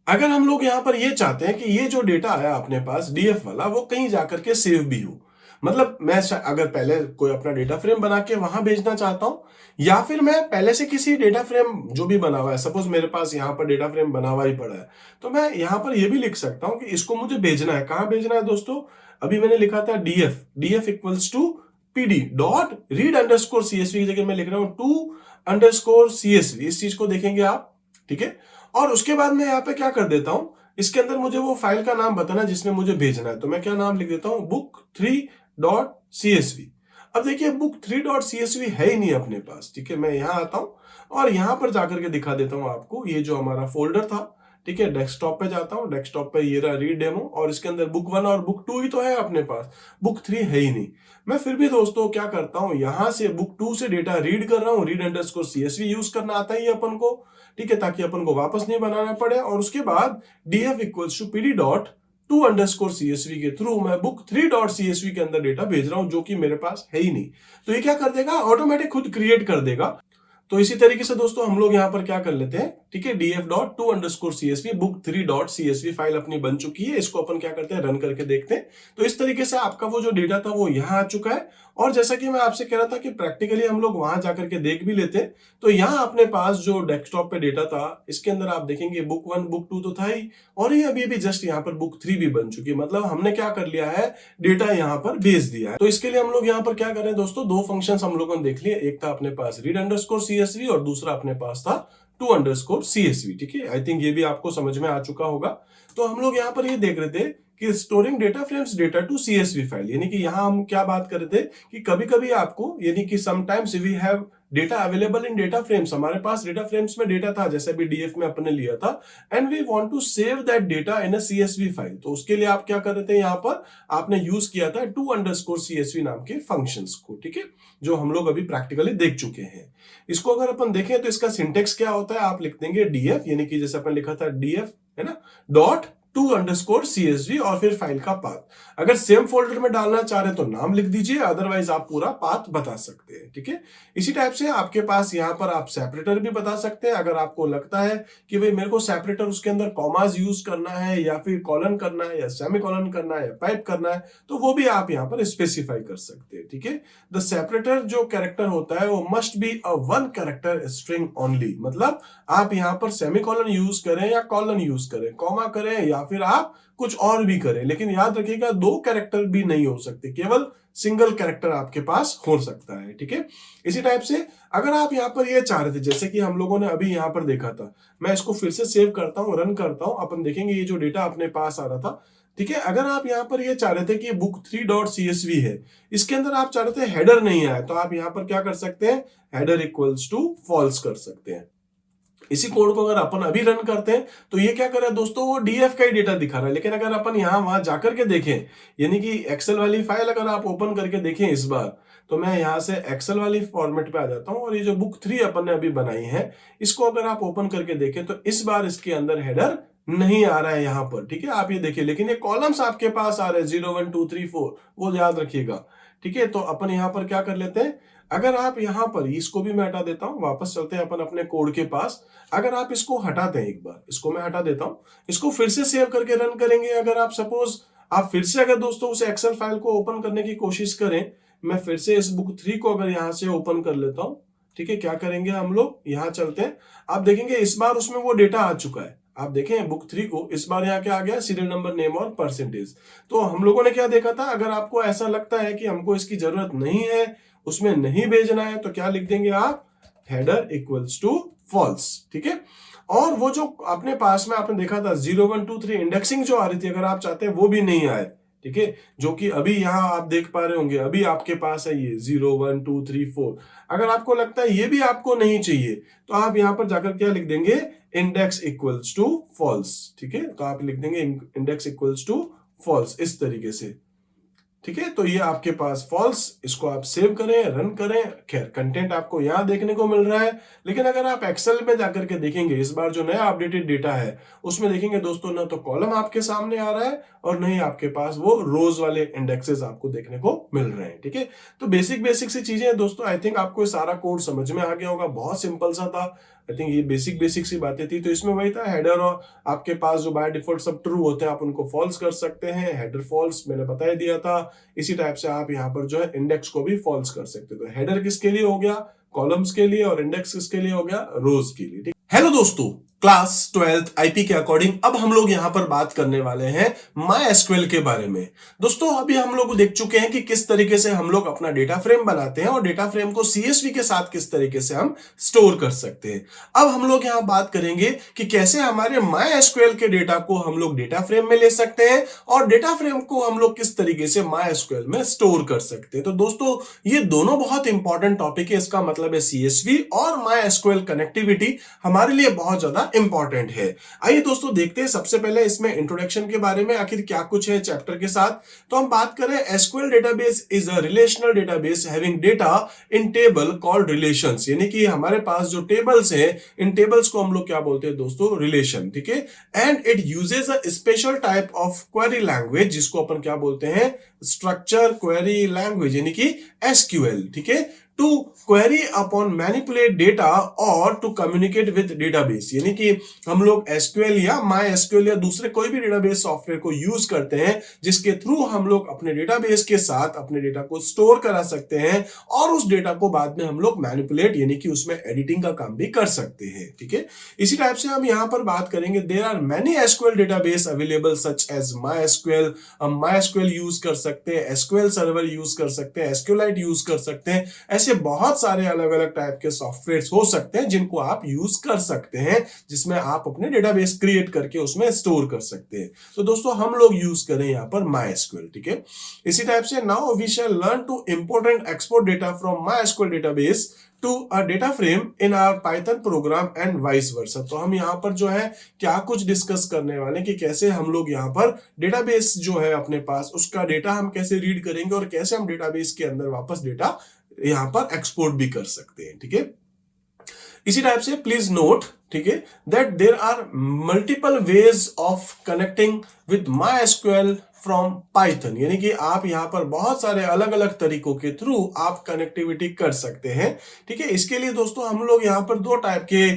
अगर हम लोग यहां पर ये चाहते हैं कि ये जो डेटा आया अपने पास डीएफ वाला वो कहीं जाकर के सेव भी हो, मतलब मैं अगर पहले कोई अपना डेटा फ्रेम बना के वहां भेजना चाहता हूं, या फिर मैं पहले से किसी डेटा फ्रेम जो भी बना हुआ है, सपोज मेरे पास यहाँ पर डेटा फ्रेम बना हुआ ही पड़ा है, तो मैं यहाँ पर ये भी लिख सकता हूं कि इसको मुझे भेजना है, कहां भेजना है दोस्तों। अभी मैंने लिखा था DF equals to PD dot read underscore CSV की जगह मैं लिख रहा हूं टू अंडरस्कोर सीएसवी। इस चीज को देखेंगे आप, ठीक है। और उसके बाद मैं यहाँ पे क्या कर देता हूं, इसके अंदर मुझे वो फाइल का नाम बताना जिसमें मुझे भेजना है, तो मैं क्या नाम लिख देता हूं, book3.csv। अब देखिए book3.csv है ही नहीं अपने पास, ठीक है। मैं यहां आता हूं और यहां पर जाकर के दिखा देता हूं आपको, ये जो हमारा फोल्डर था, ठीक है, डेस्कटॉप पे जाता हूँ, डेस्कटॉप पे ये रहा रीड डेमो, और इसके अंदर बुक 1 और बुक 2 ही तो है अपने पास, बुक 3 है ही नहीं। मैं फिर भी दोस्तों क्या करता हूँ, यहां से बुक 2 से डेटा रीड कर रहा हूँ, रीड अंडरस्कोर सीएसवी यूज करना आता ही है अपन को, ठीक है, ताकि अपन को वापस नहीं बनाना पड़े। और उसके बाद df equals to pd dot to underscore CSV के थ्रू मैं बुक 3 डॉट सीएसवी के अंदर डेटा भेज रहा हूं, जो कि मेरे पास है ही नहीं। तो ये क्या कर देगा, ऑटोमेटिक खुद क्रिएट कर देगा। तो इसी तरीके से दोस्तों हम लोग यहां पर क्या कर लेते हैं, ठीक है, df dot to underscore CSV book 3 dot CSV file अपनी बन चुकी है। इसको अपन क्या करते हैं, रन करके देखते हैं। तो इस तरीके से आपका वो जो डेटा था वो यहां आ चुका है। और जैसा कि मैं आपसे कह रहा था कि प्रैक्टिकली हम लोग वहां जाकर के देख भी लेते हैं, तो यहाँ अपने पास जो डेस्कटॉप पे डेटा था, इसके अंदर आप देखेंगे बुक 1 बुक 2 तो था ही, और ये अभी अभी जस्ट यहाँ पर बुक 3 भी बन चुकी है। मतलब हमने क्या कर लिया है, डेटा यहाँ पर भेज दिया है। तो इसके लिए हम लोग यहाँ पर क्या करें दोस्तों, दो फंक्शंस हम लोगों ने देख लिए। एक था अपने पास रीड अंडरस्कोर सीएसवी और दूसरा अपने पास था टू अंडरस्कोर सीएसवी, ठीक है। आई थिंक ये भी आपको समझ में आ चुका होगा। तो हम लोग यहाँ पर ये देख रहे थे कि storing data frames data to CSV file, यानी कि यहां हम क्या बात कर रहे थे कि कभी कभी आपको, यानी कि sometimes we have data available in data frames, हमारे पास डेटा फ्रेम्स में डेटा था जैसे भी डीएफ में अपने लिया था, and we want to save that data in a CSV file. तो उसके लिए आप क्या कर रहे थे, यहाँ पर आपने यूज किया था टू अंडरस्कोर सीएसवी नाम के फंक्शंस को, ठीक है, जो हम लोग अभी प्रैक्टिकली देख चुके हैं। इसको अगर अपन देखें तो इसका सिंटेक्स क्या होता है, आप लिख देंगे डीएफ, यानी कि जैसे अपन लिखा था डीएफ, है ना, डॉट टू अंडरस्कोर सीएसवी और फिर फाइल का पाथ। अगर सेम फोल्डर में डालना चाह रहे तो नाम लिख दीजिए, अदरवाइज आप पूरा पाथ बता सकते हैं, ठीक है। इसी टाइप से आपके पास यहाँ पर आप सेपरेटर भी बता सकते हैं। अगर आपको लगता है कि भाई मेरे को सेपरेटर उसके अंदर कॉमाज यूज करना है, या फिर कॉलन करना है, या सेमी कॉलन करना है, या पाइप करना है, तो वो भी आप यहाँ पर स्पेसिफाई कर सकते हैं, ठीक है। द सेपरेटर जो कैरेक्टर होता है वो must be a one character string only, मतलब आप यहाँ पर सेमी कॉलन यूज करें या कॉलन यूज करें, कॉमा करें या फिर आप कुछ और भी करें, लेकिन याद रखिएगा दो कैरेक्टर भी नहीं हो सकते, केवल सिंगल कैरेक्टर आपके पास हो सकता है, ठीक है। इसी टाइप से अगर आप यहाँ पर ये चाह रहे थे, जैसे कि हम लोगों ने अभी यहाँ पर देखा था, मैं इसको फिर से सेव करता हूँ, रन करता हूँ, अपन देखेंगे ये जो डेटा अपने पास आ रहा था, ठीक है। अगर आप यहाँ पर ये चाह रहे थे कि बुक 3 डॉट सीएसवी है, इसके अंदर आप चाह रहे थे हेडर नहीं आया, तो आप यहाँ पर क्या कर सकते हैं, हेडर इक्वल्स टू फॉल्स कर सकते हैं। इसी कोड को अगर अपन अभी रन करते हैं तो ये क्या कर रहा है दोस्तों, वो डीएफ का ही डेटा दिखा रहा है। लेकिन अगर अपन यहाँ वहां जाकर के देखें, यानी कि एक्सेल वाली फाइल अगर आप ओपन करके देखें इस बार, तो मैं यहाँ से एक्सेल वाली फॉर्मेट पे आ जाता हूँ, और ये जो बुक 3 अपन ने अभी बनाई है, इसको अगर आप ओपन करके देखें तो इस बार इसके अंदर हेडर नहीं आ रहा है यहाँ पर, ठीक है। आप ये देखिए, लेकिन ये कॉलम्स आपके पास आ रहे हैं 0 1 2 3 4, वो याद रखिएगा, ठीक है। तो अपन यहाँ पर क्या कर लेते हैं, अगर आप यहाँ पर इसको भी मैं हटा देता हूं, वापस चलते हैं अपन अपने कोड के पास। अगर आप इसको हटाते हैं, एक बार इसको मैं हटा देता हूं, इसको फिर से सेव करके रन करेंगे। अगर आप सपोज आप फिर से अगर दोस्तों उस एक्सेल फाइल को ओपन करने की कोशिश करें, मैं फिर से इस बुक 3 को अगर यहां से ओपन कर लेता हूं, ठीक है। क्या करेंगे हम लोग, यहां चलते हैं, आप देखेंगे इस बार उसमें वो डेटा आ चुका है। आप देखें बुक 3 को इस बार यहाँ क्या आ गया, सीरियल नंबर, नेम और परसेंटेज। तो हम लोगों ने क्या देखा था, अगर आपको ऐसा लगता है कि हमको इसकी जरूरत नहीं है, उसमें नहीं भेजना है, तो क्या लिख देंगे आप, हेडर इक्वल्स टू फॉल्स, ठीक है। और वो जो अपने पास में आपने देखा था 0 1 2 3 इंडेक्सिंग जो आ रही थी, अगर आप चाहते हैं वो भी नहीं आए, ठीक है, जो कि अभी यहां आप देख पा रहे होंगे, अभी आपके पास है ये 0 1 2 3 4। अगर आपको लगता है ये भी आपको नहीं चाहिए, तो आप यहां पर जाकर क्या लिख देंगे, इंडेक्स इक्वल्स टू फॉल्स, ठीक है। तो आप लिख देंगे इंडेक्स इक्वल्स टू फॉल्स इस तरीके से, ठीक है। तो ये आपके पास फॉल्स, इसको आप सेव करें, रन करें। खैर कंटेंट आपको यहां देखने को मिल रहा है, लेकिन अगर आप एक्सेल में जाकर के देखेंगे, इस बार जो नया अपडेटेड डेटा है उसमें देखेंगे दोस्तों, ना तो कॉलम आपके सामने आ रहा है और नहीं आपके पास वो रोज वाले इंडेक्सेस आपको देखने को मिल रहे हैं, ठीक है। तो बेसिक सी चीजें हैं दोस्तों। आई थिंक आपको सारा कोड समझ में आ गया होगा, बहुत सिंपल सा था। आई थिंक ये बेसिक सी बातें थी। तो इसमें वही था, हेडर और आपके पास जो बाय डिफॉल्ट सब ट्रू होते हैं, आप उनको फॉल्स कर सकते हैं। हेडर फॉल्स मैंने बता ही दिया था। इसी टाइप से आप यहाँ पर जो है इंडेक्स को भी फॉल्स कर सकते हो। तो हेडर किसके लिए हो गया, कॉलम्स के लिए, और इंडेक्स किसके लिए हो गया, रोज के लिए, ठीक। हेलो दोस्तों, क्लास 12th आईपी के अकॉर्डिंग अब हम लोग यहां पर बात करने वाले हैं MySQL के बारे में। दोस्तों अभी हम लोग देख चुके हैं कि किस तरीके से हम लोग अपना डेटा फ्रेम बनाते हैं और डेटा फ्रेम को CSV के साथ किस तरीके से हम स्टोर कर सकते हैं। अब हम लोग यहां बात करेंगे कि कैसे हमारे MySQL के डेटा को हम लोग डेटा फ्रेम में ले सकते हैं और डेटा फ्रेम को हम लोग किस तरीके से MySQL में स्टोर कर सकते हैं। तो दोस्तों ये दोनों बहुत इंपॉर्टेंट टॉपिक है। इसका मतलब है CSV और MySQL कनेक्टिविटी हमारे लिए बहुत ज्यादा इंपॉर्टेंट है। आइए दोस्तों देखते हैं सबसे पहले इसमें इंट्रोडक्शन के बारे में, आखिर क्या कुछ है चैप्टर के साथ। तो हम बात करें SQL database is a relational database having data in table called relations, यानी कि हमारे पास जो टेबल्स हैं, इन टेबल्स को हम लोग क्या बोलते हैं दोस्तों, रिलेशन। ठीक है, and it uses a special type of query language, जिसको अपन क्या बोलते हैं, स्ट्रक्चर क्वेरी लैंग्वेज, यानी कि एसक्यूएल। ठीक है, to query upon manipulate data और टू कम्युनिकेट विद डेटाबेस, यानी कि हम लोग एसक्यूएल या माई एसक्यूएल या दूसरे कोई भी डेटाबेस सॉफ्टवेयर को यूज करते हैं, जिसके थ्रू हम लोग अपने डेटाबेस के साथ अपने डेटा को स्टोर करा सकते हैं और उस डेटा को बाद में हम लोग मैनिपुलेट यानी कि उसमें एडिटिंग का काम भी कर सकते हैं। ठीक है, इसी टाइप से हम यहां पर बात करेंगे, there are many SQL database available such as MySQL. हम माई एसक्यूएल यूज कर सकते हैं, एसक्यूएल सर्वर यूज कर सकते हैं, एसक्यूएलाइट यूज कर सकते हैं, ऐसे बहुत सारे अलग अलग टाइप के सॉफ्टवेयर हो सकते हैं जिनको आप यूज कर सकते हैं, जिसमें आप अपने डेटाबेस क्रिएट करके उसमें स्टोर कर सकते हैं। तो दोस्तों हम लोग यूज करें यहां पर MySQL। ठीक है, इसी टाइप से now we shall learn to import and export data from MySQL database to a data frame in our Python program and vice versa. तो हम यहाँ पर जो है क्या कुछ डिस्कस करने वाले कि कैसे हम लोग यहाँ पर डेटाबेस जो है अपने पास उसका डेटा हम कैसे रीड करेंगे और कैसे हम डेटाबेस के अंदर वापस डेटा यहां पर एक्सपोर्ट भी कर सकते हैं। ठीक है, इसी टाइप से प्लीज नोट, ठीक है, that there are multiple ways of connecting with MySQL from Python, यानी कि आप यहां पर बहुत सारे अलग अलग तरीकों के थ्रू आप कनेक्टिविटी कर सकते हैं। ठीक है, इसके लिए दोस्तों हम लोग यहां पर दो टाइप के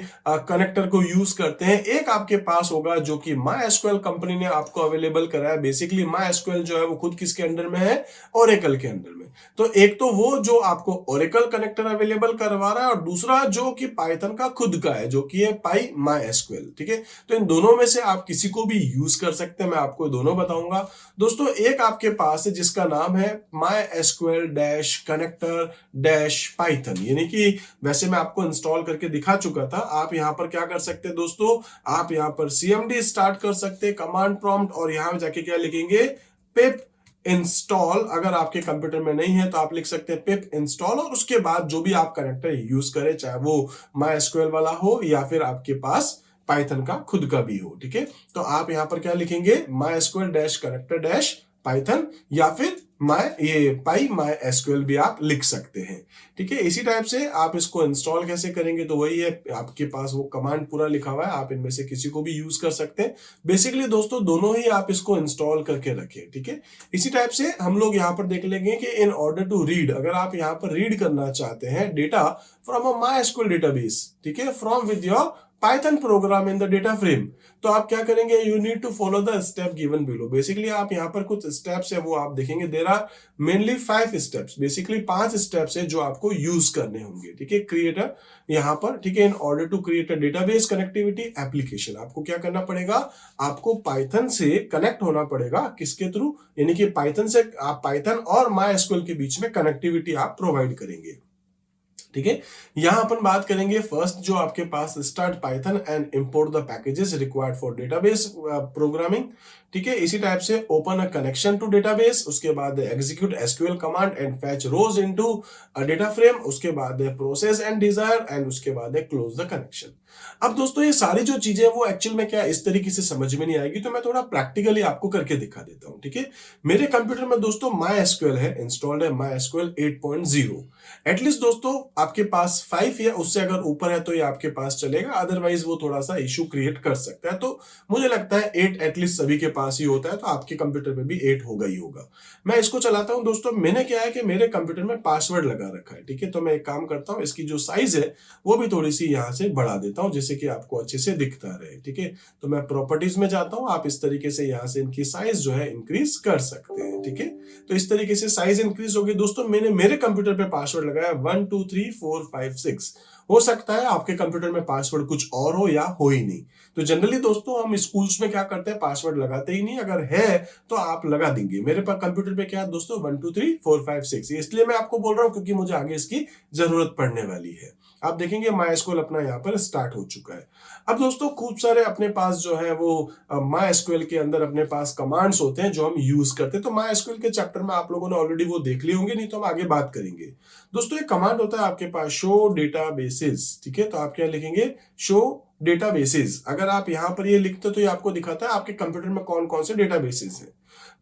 कनेक्टर को यूज करते हैं। एक आपके पास होगा जो कि MySQL कंपनी ने आपको अवेलेबल कराया। बेसिकली MySQL जो है वो खुद किसके अंडर में है, ओरेकल के अंडर में। तो एक तो वो जो आपको ओरेकल कनेक्टर अवेलेबल करवा रहा है और दूसरा जो कि पाइथन का खुद का है जो कि है PyMySQL। ठीक है, तो इन दोनों में से आप किसी को भी यूज कर सकते हैं, मैं आपको दोनों बताऊंगा दोस्तों। एक आपके पास है जिसका नाम है MySQL-connector-python, यानी कि वैसे मैं आपको इंस्टॉल करके दिखा चुका था। आप यहां पर क्या कर सकते हैं दोस्तों, आप यहां पर cmd स्टार्ट कर सकते हैं, कमांड प्रॉम्प्ट, और यहां जाके क्या लिखेंगे, पिप इंस्टॉल। अगर आपके कंप्यूटर में नहीं है तो आप लिख सकते हैं पिप इंस्टॉल, और उसके बाद जो भी आप कनेक्टर यूज करें, चाहे वो MySQL वाला हो या फिर आपके पास पाइथन का खुद का भी हो। ठीक है, तो आप यहां पर क्या लिखेंगे, MySQL-connector-python या फिर PyMySQL भी आप लिख सकते हैं। ठीक है, इसी टाइप से आप इसको इंस्टॉल कैसे करेंगे, तो वही है, आपके पास वो कमांड पूरा लिखा हुआ है, आप इनमें से किसी को भी यूज कर सकते हैं। बेसिकली दोस्तों दोनों ही आप इसको इंस्टॉल करके रखें। ठीक है, इसी टाइप से हम लोग यहाँ पर देख लेंगे कि इन ऑर्डर टू रीड, अगर आप यहाँ पर रीड करना चाहते हैं data from a MySQL database, ठीक है, from with your Python program in the data frame, तो आप क्या करेंगे, you need to follow the step given below. Basically आप यहाँ पर कुछ स्टेप्स है वो आप देखेंगे, there are mainly 5 steps, basically 5 steps है जो आपको यूज करने होंगे। ठीक है, क्रिएटर यहाँ पर, ठीक है, in order to create a database connectivity application, आपको क्या करना पड़ेगा, आपको पाइथन से कनेक्ट होना पड़ेगा। किसके थ्रू, यानी कि पाइथन से, आप पाइथन और MySQL के बीच में कनेक्टिविटी आप प्रोवाइड करेंगे। ठीक है, यहां अपन बात करेंगे फर्स्ट जो आपके पास, start Python and import the packages required for database programming. ठीक है, इसी टाइप से open a connection to database, उसके बाद execute SQL command and fetch rows into a data frame, उसके बाद प्रोसेस एंड डिजायर, एंड उसके बाद क्लोज द कनेक्शन। अब दोस्तों ये सारी जो चीजें वो एक्चुअल में क्या इस तरीके से समझ में नहीं आएगी, तो मैं थोड़ा प्रैक्टिकली आपको करके दिखा देता हूं। ठीक है, मेरे कंप्यूटर में दोस्तों MySQL है, इंस्टॉल्ड है MySQL 8.0। एटलीस्ट दोस्तों आपके पास 5 या उससे अगर ऊपर है तो ये आपके पास चलेगा, अदरवाइज वो थोड़ा सा इशू क्रिएट कर सकता है। तो मुझे लगता है 8 एटलीस्ट सभी के पास ही होता है, तो आपके कंप्यूटर में भी 8 होगा ही होगा। मैं इसको चलाता हूं दोस्तों। मैंने क्या है कि मेरे कंप्यूटर में पासवर्ड लगा रखा है। ठीक है, तो मैं एक काम करता हूं, इसकी जो साइज है वो भी थोड़ी सी यहां से बढ़ा देता हूं, जिससे कि आपको अच्छे से दिखता रहे। ठीक है, तो मैं प्रॉपर्टीज में जाता हूं, आप इस तरीके से यहां से इनकी साइज जो है इंक्रीज कर सकते हैं। ठीक है, तो इस तरीके से साइज इंक्रीज होगी। दोस्तों मैंने मेरे कंप्यूटर पे पासवर्ड लगाया 1 2 3 4 5 6। हो सकता है आपके कंप्यूटर में पासवर्ड कुछ और हो या हो ही नहीं। तो जनरली दोस्तों हम स्कूल्स में क्या करते हैं, पासवर्ड लगाते ही नहीं, अगर है तो आप लगा देंगे। मेरे पास कंप्यूटर पे क्या है दोस्तों, 1 2 3 4 5 6, इसलिए मैं आपको बोल रहा हूं क्योंकि मुझे आगे इसकी जरूरत पड़ने वाली है। आप देखेंगे MySQL अपना यहाँ पर स्टार्ट हो चुका है। अब दोस्तों खूब सारे अपने पास जो है वो MySQL के अंदर अपने पास कमांड्स होते हैं जो हम यूज करते हैं। तो MySQL के चैप्टर में आप लोगों ने ऑलरेडी वो देख लिए होंगे, नहीं तो हम आगे बात करेंगे। दोस्तों एक कमांड होता है आपके पास, शो डेटाबेसेस। ठीक है, तो आप क्या लिखेंगे, शो डेटाबेसेस, अगर आप यहाँ पर ये लिखते हो तो ये आपको दिखाता है आपके कंप्यूटर में कौन कौन से डेटाबेसेस हैं।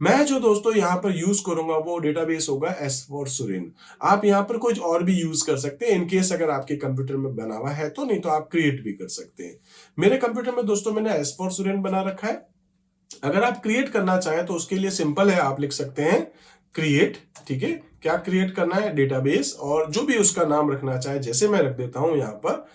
मैं जो दोस्तों यहाँ पर यूज करूंगा वो डेटाबेस होगा S4 सुरेन। आप यहाँ पर कुछ और भी यूज कर सकते हैं इनकेस अगर आपके कंप्यूटर में बना हुआ है तो, नहीं तो आप क्रिएट भी कर सकते हैं। मेरे कंप्यूटर में दोस्तों मैंने S4 सुरेन बना रखा है। अगर आप क्रिएट करना चाहें तो उसके लिए सिंपल है, आप लिख सकते हैं क्रिएट। ठीक है, क्या क्रिएट करना है, डेटाबेस, और जो भी उसका नाम रखना चाहे, जैसे मैं रख देता हूं यहाँ पर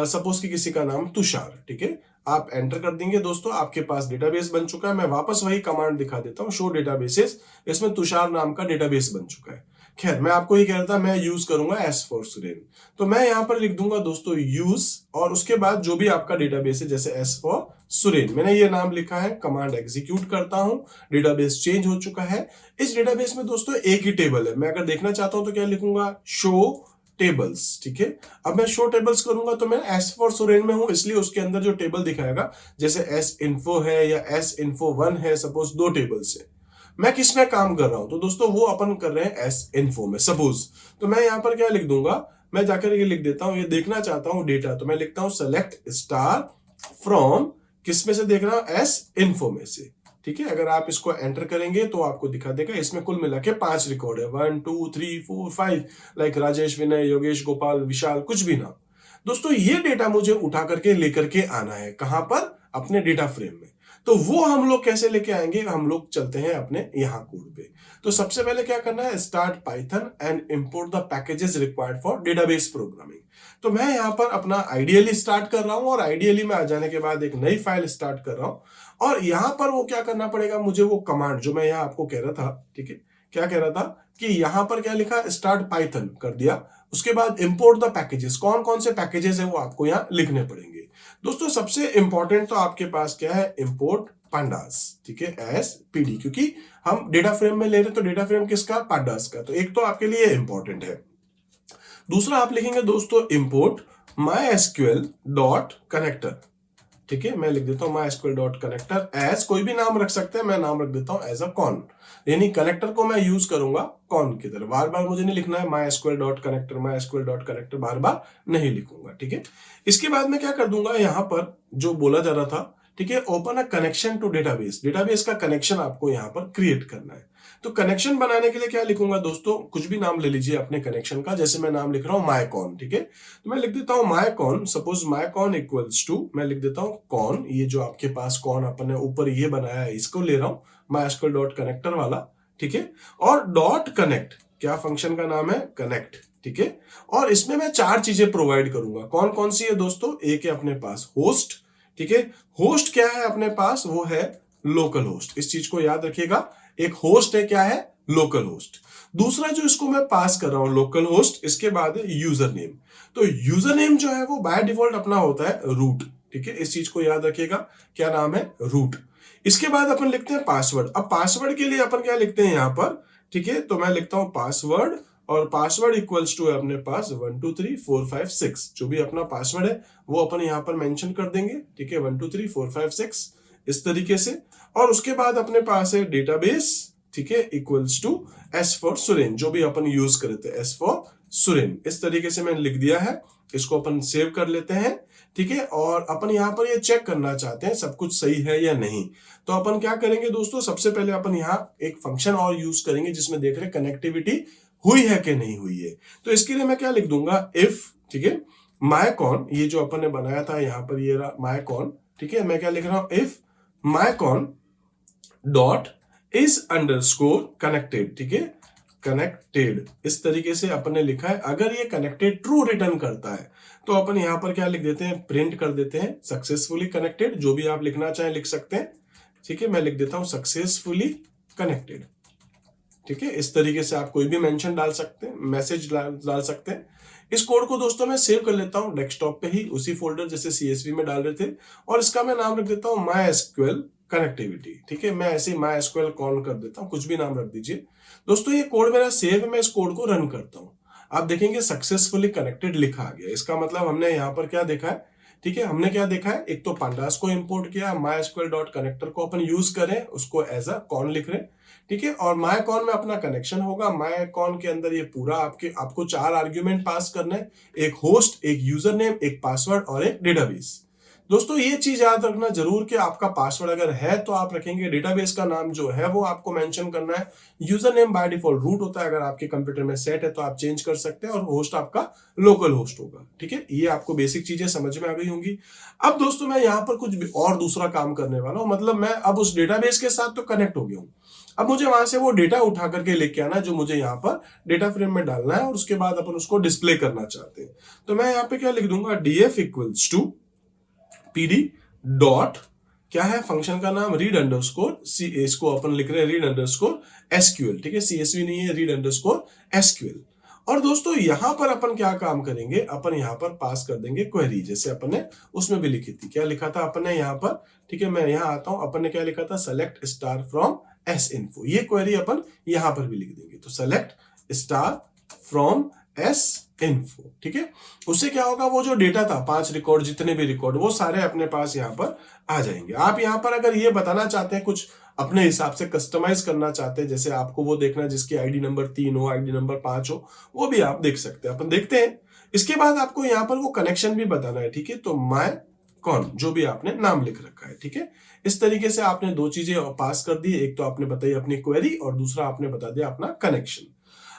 सपोज कि किसी का नाम तुषार। ठीक है, आप एंटर कर देंगे दोस्तों, आपके पास डेटाबेस बन चुका है। मैं वापस वही कमांड दिखा देता हूं, शो डेटाबेसेस, इसमें तुषार नाम का डेटाबेस बन चुका है। खैर, मैं आपको ये कह रहा था मैं यूज करूंगा S4 सुरेन, तो मैं यहां पर लिख दूंगा दोस्तों यूज, और उसके बाद जो भी आपका डेटाबेस है जैसे S4 सुरेन, मैंने ये नाम लिखा है, कमांड एग्जीक्यूट करता हूं, डेटाबेस चेंज हो चुका है। इस डेटाबेस में दोस्तों एक ही टेबल है, मैं अगर देखना चाहता हूं तो क्या लिखूंगा, शो टेबल्स। ठीक है, अब मैं शो टेबल्स करूंगा तो मैं S4 सुरेन में हूं, इसलिए उसके अंदर जो टेबल दिखाएगा जैसे S info है या S info 1 है, सपोज 2 टेबल्स है। मैं किस में काम कर रहा हूं तो दोस्तों वो अपन कर रहे हैं S info में सपोज, तो मैं यहां पर क्या लिख दूंगा, मैं जाकर ये लिख देता हूं, ये देखना चाहता हूं डेटा, तो मैं लिखता हूं सेलेक्ट स्टार फ्रॉम, किस में से देख रहा हूं, S info में से। ठीक है, अगर आप इसको एंटर करेंगे तो आपको दिखा देगा इसमें कुल मिला के 5 रिकॉर्ड है, 1 2 3 4 5, लाइक राजेश, विनय, योगेश, गोपाल, विशाल, कुछ भी नाम। दोस्तों ये डेटा मुझे उठा करके लेकर के आना है, कहां पर, अपने डेटा फ्रेम में। तो वो हम लोग कैसे लेके आएंगे, हम लोग चलते हैं अपने यहाँ कोड पे। तो सबसे पहले क्या करना है, start Python and import the packages required for database programming. तो मैं यहाँ पर अपना आइडियली स्टार्ट कर रहा हूं, और आइडियली में आ जाने के बाद एक नई फाइल स्टार्ट कर रहा हूं, और यहां पर वो क्या करना पड़ेगा मुझे, वो कमांड जो मैं यहाँ आपको कह रहा था, ठीक है, क्या कह रहा था कि यहां पर क्या लिखा, स्टार्ट पाइथन कर दिया, उसके बाद इंपोर्ट द पैकेजेस, कौन कौन से पैकेजेस है वो आपको यहाँ लिखने पड़ेंगे। दोस्तों सबसे इंपॉर्टेंट तो आपके पास क्या है, इंपोर्ट pandas, ठीक है, एस पीडी, क्योंकि हम डेटा फ्रेम में ले रहे तो डेटा फ्रेम किसका, pandas का, तो एक तो आपके लिए इंपॉर्टेंट है। दूसरा आप लिखेंगे दोस्तों इंपोर्ट mysql डॉट कनेक्टर। ठीक है, मैं लिख देता हूं mysql डॉट कनेक्टर, एज कोई भी नाम रख सकते हैं, मैं नाम रख देता हूं एज अ कॉन, यानी कनेक्टर को मैं यूज करूंगा कॉन की तरह। बार बार मुझे नहीं लिखना है mysql dot connector, mysql dot connector बार बार नहीं लिखूंगा। ठीक है, इसके बाद मैं क्या कर दूंगा, यहां पर जो बोला जा रहा था, ठीक है, open a connection to database, database का कनेक्शन आपको यहां पर क्रिएट करना है। तो कनेक्शन बनाने के लिए क्या लिखूंगा दोस्तों, कुछ भी नाम ले लीजिए अपने कनेक्शन का, जैसे मैं नाम लिख रहा हूं मायकॉन। ठीक है, तो मैं लिख देता हूं मायकॉन, सपोज मायकॉन इक्वल्स टू, मैं लिख देता हूं कॉन, ये जो आपके पास कॉन अपन ने ऊपर ये बनाया है इसको ले रहा हूं, mysql डॉट कनेक्टर वाला। ठीक है, और डॉट कनेक्ट, क्या फंक्शन का नाम है, कनेक्ट। ठीक है, और इसमें मैं 4 चीजें प्रोवाइड करूंगा, कौन कौन सी है दोस्तों, एक है अपने पास होस्ट। ठीक है, होस्ट क्या है अपने पास, वो है लोकल होस्ट, इस चीज को याद रखिएगा, एक होस्ट है, क्या है, लोकल होस्ट। दूसरा जो इसको मैं पास कर रहा हूं लोकल होस्ट, इसके बाद है यूजर नेम। तो यूजर नेम जो है वो बाय डिफॉल्ट अपना होता है रूट। ठीक है, इस चीज को याद रखिएगा, क्या नाम है, रूट। इसके बाद अपन लिखते हैं पासवर्ड। अब पासवर्ड के लिए अपन क्या लिखते हैं यहां पर, ठीक है, तो मैं लिखता हूं पासवर्ड, और पासवर्ड इक्वल्स टू है अपने पास 1 2 3 4 5 6, जो भी अपना पासवर्ड है वो अपन यहां पर मेंशन कर देंगे। ठीक है, 1 2 3 4 5 6 इस तरीके से, और उसके बाद अपने पास है डेटाबेस, ठीक है, इक्वल्स टू S4 सुरेन, जो भी अपन यूज करे थे S4 सुरेन, इस तरीके से मैंने लिख दिया है। इसको अपन सेव कर लेते हैं। ठीक है, और अपन यहाँ पर ये चेक करना चाहते हैं सब कुछ सही है या नहीं, तो अपन क्या करेंगे दोस्तों, सबसे पहले अपन यहाँ एक फंक्शन और यूज करेंगे जिसमें देख रहे कनेक्टिविटी हुई है कि नहीं हुई है। तो इसके लिए मैं क्या लिख दूंगा, इफ, ठीक है, मायकॉन, ये जो अपन ने बनाया था यहाँ पर ये रहा मायकॉन। ठीक है, मैं क्या लिख रहा हूं, if mycon dot is underscore connected. ठीक है, कनेक्टेड, इस तरीके से अपन ने लिखा है। अगर ये कनेक्टेड ट्रू रिटर्न करता है तो अपन यहां पर क्या लिख देते हैं, प्रिंट कर देते हैं सक्सेसफुली कनेक्टेड, जो भी आप लिखना चाहें लिख सकते हैं। ठीक है, मैं लिख देता हूं सक्सेसफुली कनेक्टेड। ठीक है, इस तरीके से आप कोई भी मेंशन डाल सकते हैं, मैसेज डाल सकते हैं। इस कोड को दोस्तों मैं सेव कर लेता हूं डेस्कटॉप पे ही, उसी फोल्डर जैसे CSV में डाल रहे थे, और इसका मैं नाम रख देता हूं MySQL कनेक्टिविटी। ठीक है, मैं ऐसे ही MySQL कॉल कर देता हूं, कुछ भी नाम रख दीजिए। दोस्तों ये कोड मेरा सेव है, मैं इस कोड को रन करता हूं, आप देखेंगे सक्सेसफुली कनेक्टेड लिखा आ गया। इसका मतलब हमने यहाँ पर क्या देखा है, ठीक है, हमने क्या देखा है, एक तो pandas को इंपोर्ट किया, MySQL डॉट कनेक्टर को अपन यूज करें, उसको एज अ कॉन लिख रहे हैं। ठीक है, और मायकॉन में अपना कनेक्शन होगा, मायकॉन के अंदर ये पूरा आपको 4 आर्ग्यूमेंट पास करना है, एक होस्ट, एक यूजर नेम, एक पासवर्ड और एक डेटाबेस। दोस्तों ये चीज याद रखना जरूर कि आपका पासवर्ड अगर है तो आप रखेंगे, डेटाबेस का नाम जो है वो आपको मेंशन करना है, user name by default root होता है, अगर आपके कंप्यूटर में सेट है तो आप चेंज कर सकते हैं, और होस्ट आपका लोकल होस्ट होगा। ठीक है, ये आपको बेसिक चीजें समझ में आ गई होंगी। अब दोस्तों मैं यहाँ पर कुछ भी और दूसरा काम करने वाला हूँ, मतलब मैं अब उस डेटाबेस के साथ तो कनेक्ट हो गया हूँ, अब मुझे वहां से वो डेटा उठा करके लेके आना जो मुझे यहाँ पर डेटा फ्रेम में डालना है, और उसके बाद अपन उसको डिस्प्ले करना चाहते हैं। तो मैं यहाँ पे क्या लिख दूंगा, DF equals to PD dot, क्या है फंक्शन का नाम, रीड अंडरस्कोर सी, इसको अपन लिख रहे हैं रीड अंडरस्कोर एसक्यूएल। ठीक है, सीएसवी नहीं है, रीड अंडरस्कोर एसक्यूएल। और दोस्तों यहां पर अपन क्या काम करेंगे, अपन यहां पर पास कर देंगे क्वेरी, जैसे अपन ने उसमें भी लिखी थी। क्या लिखा था अपन ने यहाँ पर, ठीक है मैं यहां आता हूं, अपन ने क्या लिखा था, select star from S info. ये क्वेरी अपन यहां पर भी लिख देंगे, तो select star from S info. ठीक है, उससे क्या होगा, वो जो डेटा था 5 रिकॉर्ड, जितने भी रिकॉर्ड, वो सारे अपने पास यहाँ पर आ जाएंगे। आप यहाँ पर अगर ये बताना चाहते हैं, कुछ अपने हिसाब से कस्टमाइज करना चाहते हैं, जैसे आपको वो देखना है जिसकी आईडी नंबर 3 हो, आईडी नंबर 5 हो, वो भी आप देख सकते हैं। अपन देखते हैं। इसके बाद आपको यहाँ पर वो कनेक्शन भी बताना है। ठीक है, तो माय कौन, जो भी आपने नाम लिख रखा है। ठीक है, इस तरीके से आपने दो चीजें पास कर दी, एक तो आपने बताई अपनी क्वेरी, और दूसरा आपने बता दिया अपना कनेक्शन।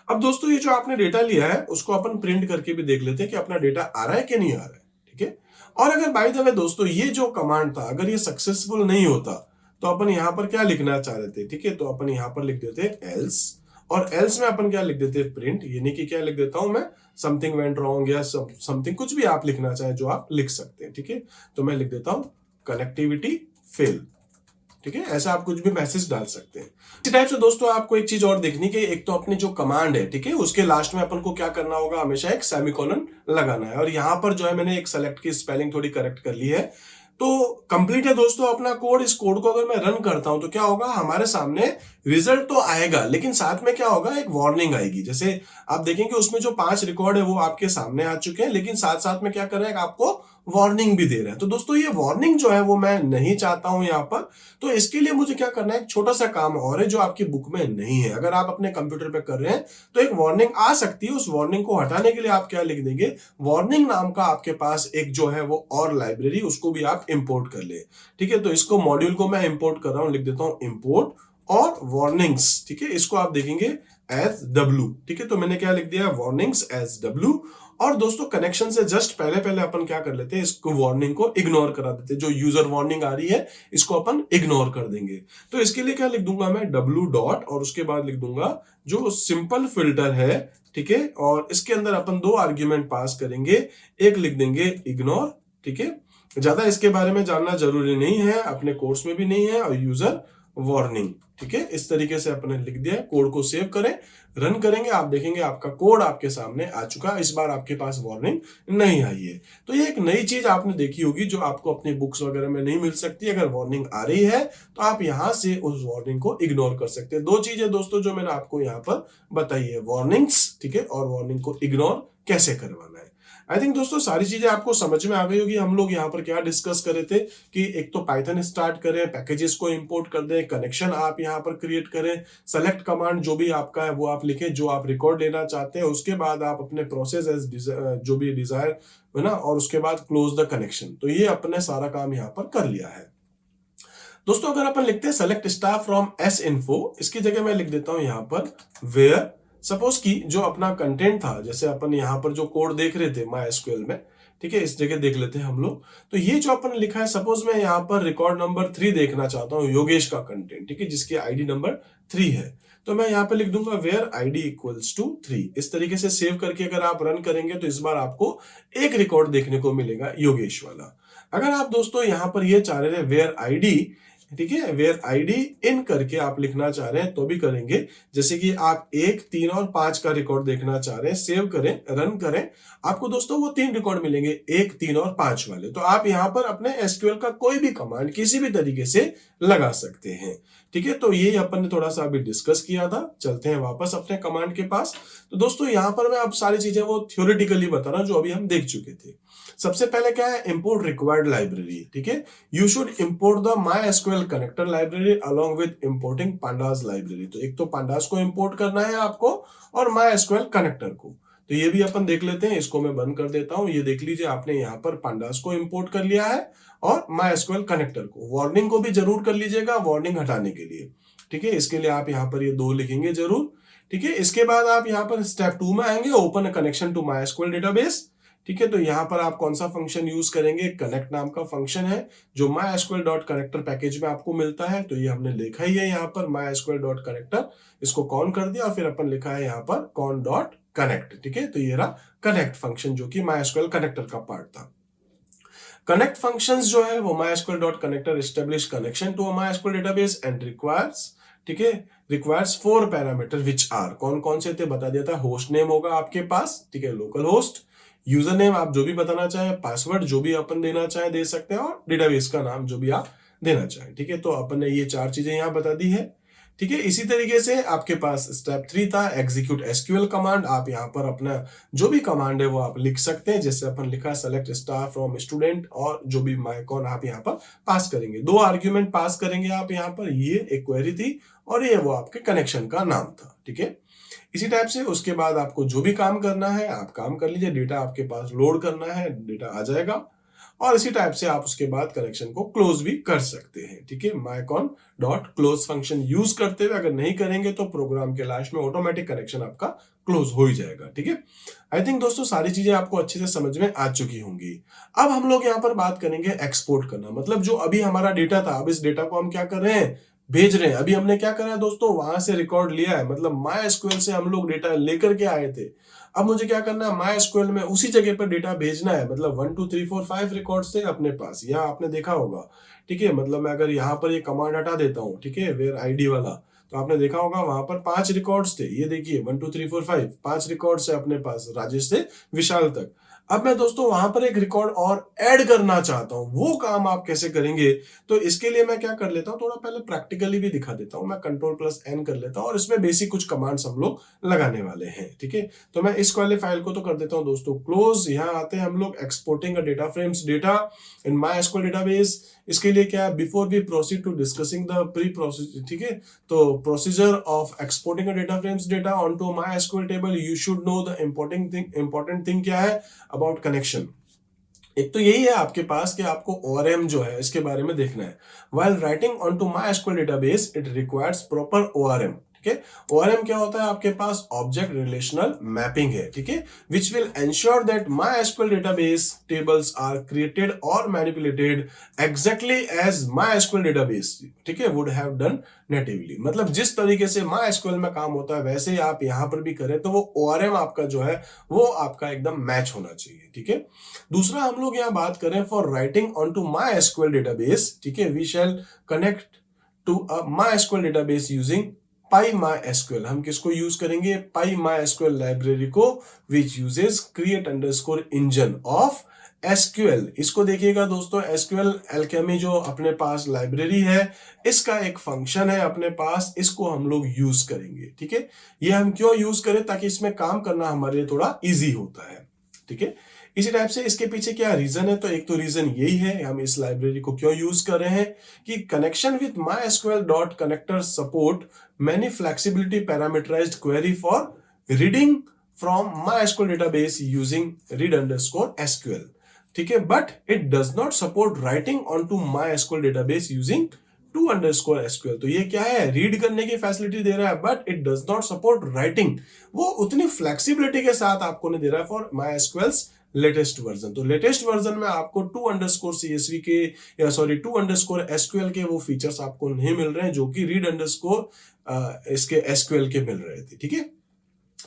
अब दोस्तों ये जो आपने डेटा लिया है उसको अपन प्रिंट करके भी देख लेते हैं कि अपना डेटा आ रहा है कि नहीं आ रहा है। ठीक है, और अगर बाय द वे दोस्तों ये जो कमांड था अगर ये सक्सेसफुल नहीं होता तो अपन यहाँ पर क्या लिखना चाह रहे थे, ठीक है, तो अपन यहाँ पर लिख देते एल्स, और एल्स में अपन क्या लिख देते प्रिंट, यानी कि क्या लिख देता हूं मैं, समथिंग वेंट रॉन्ग या समथिंग, कुछ भी आप लिखना चाहे जो आप लिख सकते हैं। ठीक है, तो मैं लिख देता हूं कनेक्टिविटी फेल। ठीक है, ऐसा आप कुछ भी मैसेज डाल सकते हैं। इसी टाइप से दोस्तों आपको एक चीज और देखनी कि एक तो अपनी जो कमांड है, ठीक है, उसके लास्ट में अपन को क्या करना होगा, हमेशा एक सेमीकोलन लगाना है। और यहां पर जो है मैंने एक सेलेक्ट की स्पेलिंग थोड़ी करेक्ट कर ली है, तो कंप्लीट है दोस्तों अपना कोड। इस कोड को अगर मैं रन करता हूं तो क्या होगा, हमारे सामने रिजल्ट तो आएगा, लेकिन साथ में क्या होगा, एक वार्निंग आएगी। जैसे आप देखेंगे उसमें जो 5 रिकॉर्ड है वो आपके सामने आ चुके हैं, लेकिन साथ साथ में क्या कर रहा है, आपको वार्निंग भी दे रहा है। तो दोस्तों ये वार्निंग जो है वो मैं नहीं चाहता हूं यहाँ पर, तो इसके लिए मुझे क्या करना है, एक छोटा सा काम और है जो आपकी बुक में नहीं है। अगर आप अपने कंप्यूटर पे कर रहे हैं तो एक वार्निंग आ सकती है, उस वार्निंग को हटाने के लिए आप क्या लिख देंगे, वार्निंग नाम का आपके पास एक जो है वो और लाइब्रेरी, उसको भी आप इंपोर्ट कर ले। ठीक है, तो इसको मॉड्यूल को मैं इंपोर्ट कर रहा हूं, लिख देता हूं इंपोर्ट और वार्निंग्स। ठीक है, इसको आप देखेंगे एज डब्ल्यू। ठीक है, तो मैंने क्या लिख दिया, वार्निंग्स एज डब्ल्यू। और दोस्तों कनेक्शन से जस्ट पहले पहले अपन क्या कर लेते हैं, इसको वार्निंग को इग्नोर करा देते हैं। जो यूजर वार्निंग आ रही है इसको अपन इग्नोर कर देंगे। तो इसके लिए क्या लिख दूंगा मैं, डब्ल्यू डॉट, और उसके बाद लिख दूंगा जो सिंपल फिल्टर है। ठीक है, और इसके अंदर अपन 2 आर्ग्यूमेंट पास करेंगे, एक लिख देंगे इग्नोर। ठीक है, ज्यादा इसके बारे में जानना जरूरी नहीं है, अपने कोर्स में भी नहीं है, और यूजर वार्निंग। ठीक है, इस तरीके से अपने लिख दिया है। कोड को सेव करें, रन करेंगे, आप देखेंगे आपका कोड आपके सामने आ चुका है। इस बार आपके पास वार्निंग नहीं आई है। तो ये एक नई चीज आपने देखी होगी जो आपको अपनी बुक्स वगैरह में नहीं मिल सकती। अगर वार्निंग आ रही है तो आप यहां से उस वार्निंग को इग्नोर कर सकते हैं। 2 चीजें दोस्तों जो मैंने आपको यहाँ पर बताई है, वार्निंग्स, ठीक है, और वार्निंग को इग्नोर कैसे करवाना है। आई थिंक दोस्तों सारी चीजें आपको समझ में आ गई होगी। हम लोग यहाँ पर क्या डिस्कस कर रहे थे कि एक तो पाइथन स्टार्ट करें, पैकेजेस को इंपोर्ट कर दें, कनेक्शन आप यहाँ पर क्रिएट करें, सेलेक्ट कमांड जो भी आपका है वो आप लिखें, जो आप रिकॉर्ड लेना चाहते हैं, उसके बाद आप अपने प्रोसेस एज जो भी डिजायर है ना, और उसके बाद क्लोज द कनेक्शन। तो ये अपने सारा काम यहाँ पर कर लिया है। दोस्तों अगर अपन लिखते हैं select star from S info, इसकी जगह मैं लिख देता हूं यहाँ पर वेयर, सपोज की जो अपना कंटेंट था, जैसे अपन यहाँ पर जो कोड देख रहे थे MySQL में, ठीक है, इस जगह देख लेते हैं हम लोग। तो ये जो अपन लिखा है, सपोज मैं यहाँ पर रिकॉर्ड नंबर 3 देखना चाहता हूँ, योगेश का कंटेंट, ठीक है, जिसकी आईडी नंबर 3 है, तो मैं यहाँ पे लिख दूंगा वेयर आईडी इक्वल्स टू 3। इस तरीके से सेव करके अगर आप रन करेंगे तो इस बार आपको एक रिकॉर्ड देखने को मिलेगा, योगेश वाला। अगर आप दोस्तों यहाँ पर ये चाह रहे थे वेयर आईडी, ठीक है, वेयर आईडी इन करके आप लिखना चाह रहे हैं तो भी करेंगे। जैसे कि आप 1, 3 और 5 का रिकॉर्ड देखना चाह रहे हैं, सेव करें, रन करें, आपको दोस्तों वो 3 रिकॉर्ड मिलेंगे, 1, 3 और 5 वाले। तो आप यहाँ पर अपने एसक्यूएल का कोई भी कमांड किसी भी तरीके से लगा सकते हैं। ठीक है, तो ये अपन ने थोड़ा सा अभी डिस्कस किया था। चलते हैं वापस अपने कमांड के पास। तो दोस्तों यहाँ पर मैं अब सारी चीजें वो थ्योरेटिकली बता रहा हूं जो अभी हम देख चुके थे। सबसे पहले क्या है, इंपोर्ट रिक्वायर्ड लाइब्रेरी। ठीक है, you should import the MySQL connector library along with importing pandas library. तो एक तो पांडास को इंपोर्ट करना है आपको और MySQL कनेक्टर को। तो ये भी अपन देख लेते हैं, इसको मैं बंद कर देता हूं। ये देख लीजिए, आपने यहाँ पर पांडास को इंपोर्ट कर लिया है और MySQL कनेक्टर को। वार्निंग को भी जरूर कर लीजिएगा, वार्निंग हटाने के लिए, ठीक है। इसके लिए आप यहाँ पर ये 2 लिखेंगे जरूर, ठीक है। इसके बाद आप यहाँ पर स्टेप 2 में आएंगे, open a connection to MySQL database, ठीक है। तो यहाँ पर आप कौन सा फंक्शन यूज करेंगे, कनेक्ट नाम का फंक्शन है जो MySQL.connector पैकेज में आपको मिलता है। तो ये हमने लिखा ही है यहाँ पर MySQL.connector, इसको कॉन कर दिया और फिर अपन लिखा है यहाँ पर con.connect, ठीक है। तो ये रहा कनेक्ट फंक्शन जो कि MySQL कनेक्टर का पार्ट था। कनेक्ट फंक्शंस जो है वो MySQL.connector establish connection to MySQL database and requires, ठीक है, रिक्वायर्स 4 पैरामीटर विच आर, कौन कौन से थे बता दिया था। होस्ट नेम होगा आपके पास, ठीक है, लोकल होस्ट, यूजर नेम आप जो भी बताना चाहें, पासवर्ड जो भी अपन देना चाहें दे सकते हैं, और डेटाबेस का नाम जो भी आप देना चाहें, ठीक है। तो अपन ने ये 4 चीजें यहाँ बता दी है, ठीक है। इसी तरीके से आपके पास स्टेप 3 था एग्जीक्यूट SQL कमांड। आप यहाँ पर अपना जो भी कमांड है वो आप लिख सकते हैं, जैसे अपन लिखा सेलेक्ट स्टार फ्रॉम स्टूडेंट, और जो भी माइकॉन आप यहाँ पर पास करेंगे। 2 आर्ग्यूमेंट पास करेंगे आप यहाँ पर, ये एक क्वेरी थी और ये वो आपके कनेक्शन का नाम था, ठीक है। इसी टाइप से उसके बाद आपको जो भी काम करना है आप काम कर लीजिए, डेटा आपके पास लोड करना है, डेटा आ जाएगा, और इसी टाइप से आप उसके बाद कनेक्शन को क्लोज भी कर सकते हैं, ठीक है। mycon.close फंक्शन यूज करते हुए, अगर नहीं करेंगे तो प्रोग्राम के लास्ट में ऑटोमेटिक कनेक्शन आपका क्लोज हो ही जाएगा, ठीक है। आई थिंक दोस्तों सारी चीजें आपको अच्छे से समझ में आ चुकी होंगी। अब हम लोग यहाँ पर बात करेंगे एक्सपोर्ट करना, मतलब जो अभी हमारा डेटा था, अब इस डेटा को हम क्या कर रहे हैं, भेज रहे हैं। अभी हमने क्या करा है दोस्तों, वहां से रिकॉर्ड लिया है, मतलब MySQL से हम लोग डेटा लेकर के आए थे। अब मुझे क्या करना है, MySQL में उसी जगह पर डेटा भेजना है, मतलब 1 2 3 4 5 रिकॉर्ड्स थे अपने पास, यहाँ आपने देखा होगा, ठीक है। मतलब मैं अगर यहाँ पर ये कमांड हटा देता हूँ, ठीक है, वेयर ID वाला, तो आपने देखा होगा वहां पर 5 रिकॉर्ड्स थे। ये देखिए 1 2 3 4 5 5 रिकॉर्ड्स है अपने पास, राजेश से विशाल तक। अब मैं दोस्तों वहां पर एक रिकॉर्ड और ऐड करना चाहता हूं, वो काम आप कैसे करेंगे, तो इसके लिए मैं क्या कर लेता हूं, थोड़ा पहले प्रैक्टिकली भी दिखा देता हूं। मैं Ctrl+N कर लेता हूं और इसमें बेसिक कुछ कमांड्स हम लोग लगाने वाले हैं, ठीक है। तो मैं इस वाले फाइल को तो कर देता हूं दोस्तों क्लोज। यहाँ आते हैं हम लोग exporting data frames data in MySQL database. इसके लिए क्या है, before we proceed to discussing the pre procedure, ठीक है, तो procedure of exporting data frames data onto MySQL table, you should know the important thing क्या है अबाउट कनेक्शन। एक तो यही है आपके पास कि आपको ORM जो है इसके बारे में देखना है। While writing onto MySQL database it requires proper ORM, ठीक है। ORM क्या होता है, आपके पास ऑब्जेक्ट रिलेशनल मैपिंग है, ठीक है, which will ensure that MySQL database tables are created और manipulated exactly as MySQL database, ठीक है, वुड हैव डन नेटिवली। मतलब जिस तरीके से MySQL में काम होता है वैसे ही आप यहां पर भी करें, तो वो ORM आपका जो है वो आपका एकदम मैच होना चाहिए, ठीक है। दूसरा हम लोग यहाँ बात करें for writing on to MySQL database, ठीक है, we shall connect to a MySQL database using PyMySQL। हम किसको यूज करेंगे, PyMySQL लाइब्रेरी को, which uses create underscore engine of SQL। इसको देखिएगा दोस्तों, SQL Alchemy जो अपने पास लाइब्रेरी है, इसका एक फंक्शन है अपने पास, इसको हम लोग यूज करेंगे, ठीक है। ये हम क्यों यूज करें, ताकि इसमें काम करना हमारे लिए थोड़ा इजी होता है, ठीक है। इसी टाइप से इसके पीछे क्या रीजन है, तो एक तो रीजन यही है हम इस लाइब्रेरी को क्यों यूज कर रहे हैं कि connection with MySQL.connector support many flexibility parameterized query for reading from MySQL database using read_SQL, ठीक है, but it does not support writing on to MySQL database using to_SQL। तो ये क्या है, रीड करने की फैसिलिटी दे रहा है, but it does not support writing, वो उतनी फ्लेक्सिबिलिटी के साथ आपको नहीं दे रहा है फॉर MySQL's लेटेस्ट वर्जन। तो लेटेस्ट वर्जन में आपको to_CSV के या सॉरी to_SQL के वो फीचर्स आपको नहीं मिल रहे हैं जो कि read_ इसके SQL के मिल रहे थे, ठीक है।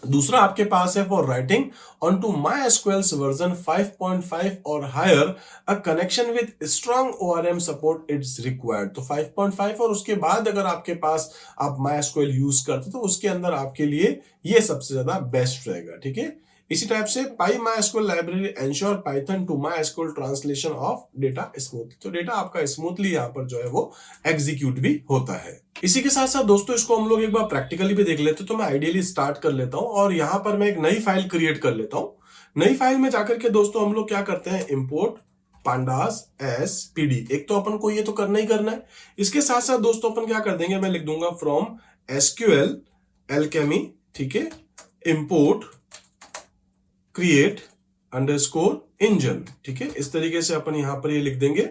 दूसरा आपके पास है for writing on to MySQL's version 5.5 और higher a connection with strong ORM support it's required. तो 5.5 और उसके बाद अगर आपके पास आप MySQL यूज करते तो उसके अंदर आपके लिए ये सबसे ज्यादा बेस्ट रहेगा, ठीक है। इसी टाइप से PyMySQL library ensure Python to MySQL translation of data smoothly. तो डेटा आपका स्मूथली यहाँ पर जो है वो एग्जीक्यूट भी होता है। इसी के साथ साथ दोस्तों इसको हम लोग एक बार प्रैक्टिकली भी देख लेते हैं। तो मैं आइडियली स्टार्ट कर लेता हूं और यहां पर मैं एक नई फाइल क्रिएट कर लेता हूं। नई फाइल में जाकर के दोस्तों हम लोग क्या करते हैं, इंपोर्ट pandas as pd। एक तो अपन को ये तो करना ही करना है। इसके साथ साथ दोस्तों अपन क्या कर देंगे, मैं लिख दूंगा फ्रॉम SQL Alchemy, ठीक है, इंपोर्ट क्रिएट अंडरस्कोर इंजन, ठीक है। इस तरीके से अपन यहां पर ये लिख देंगे।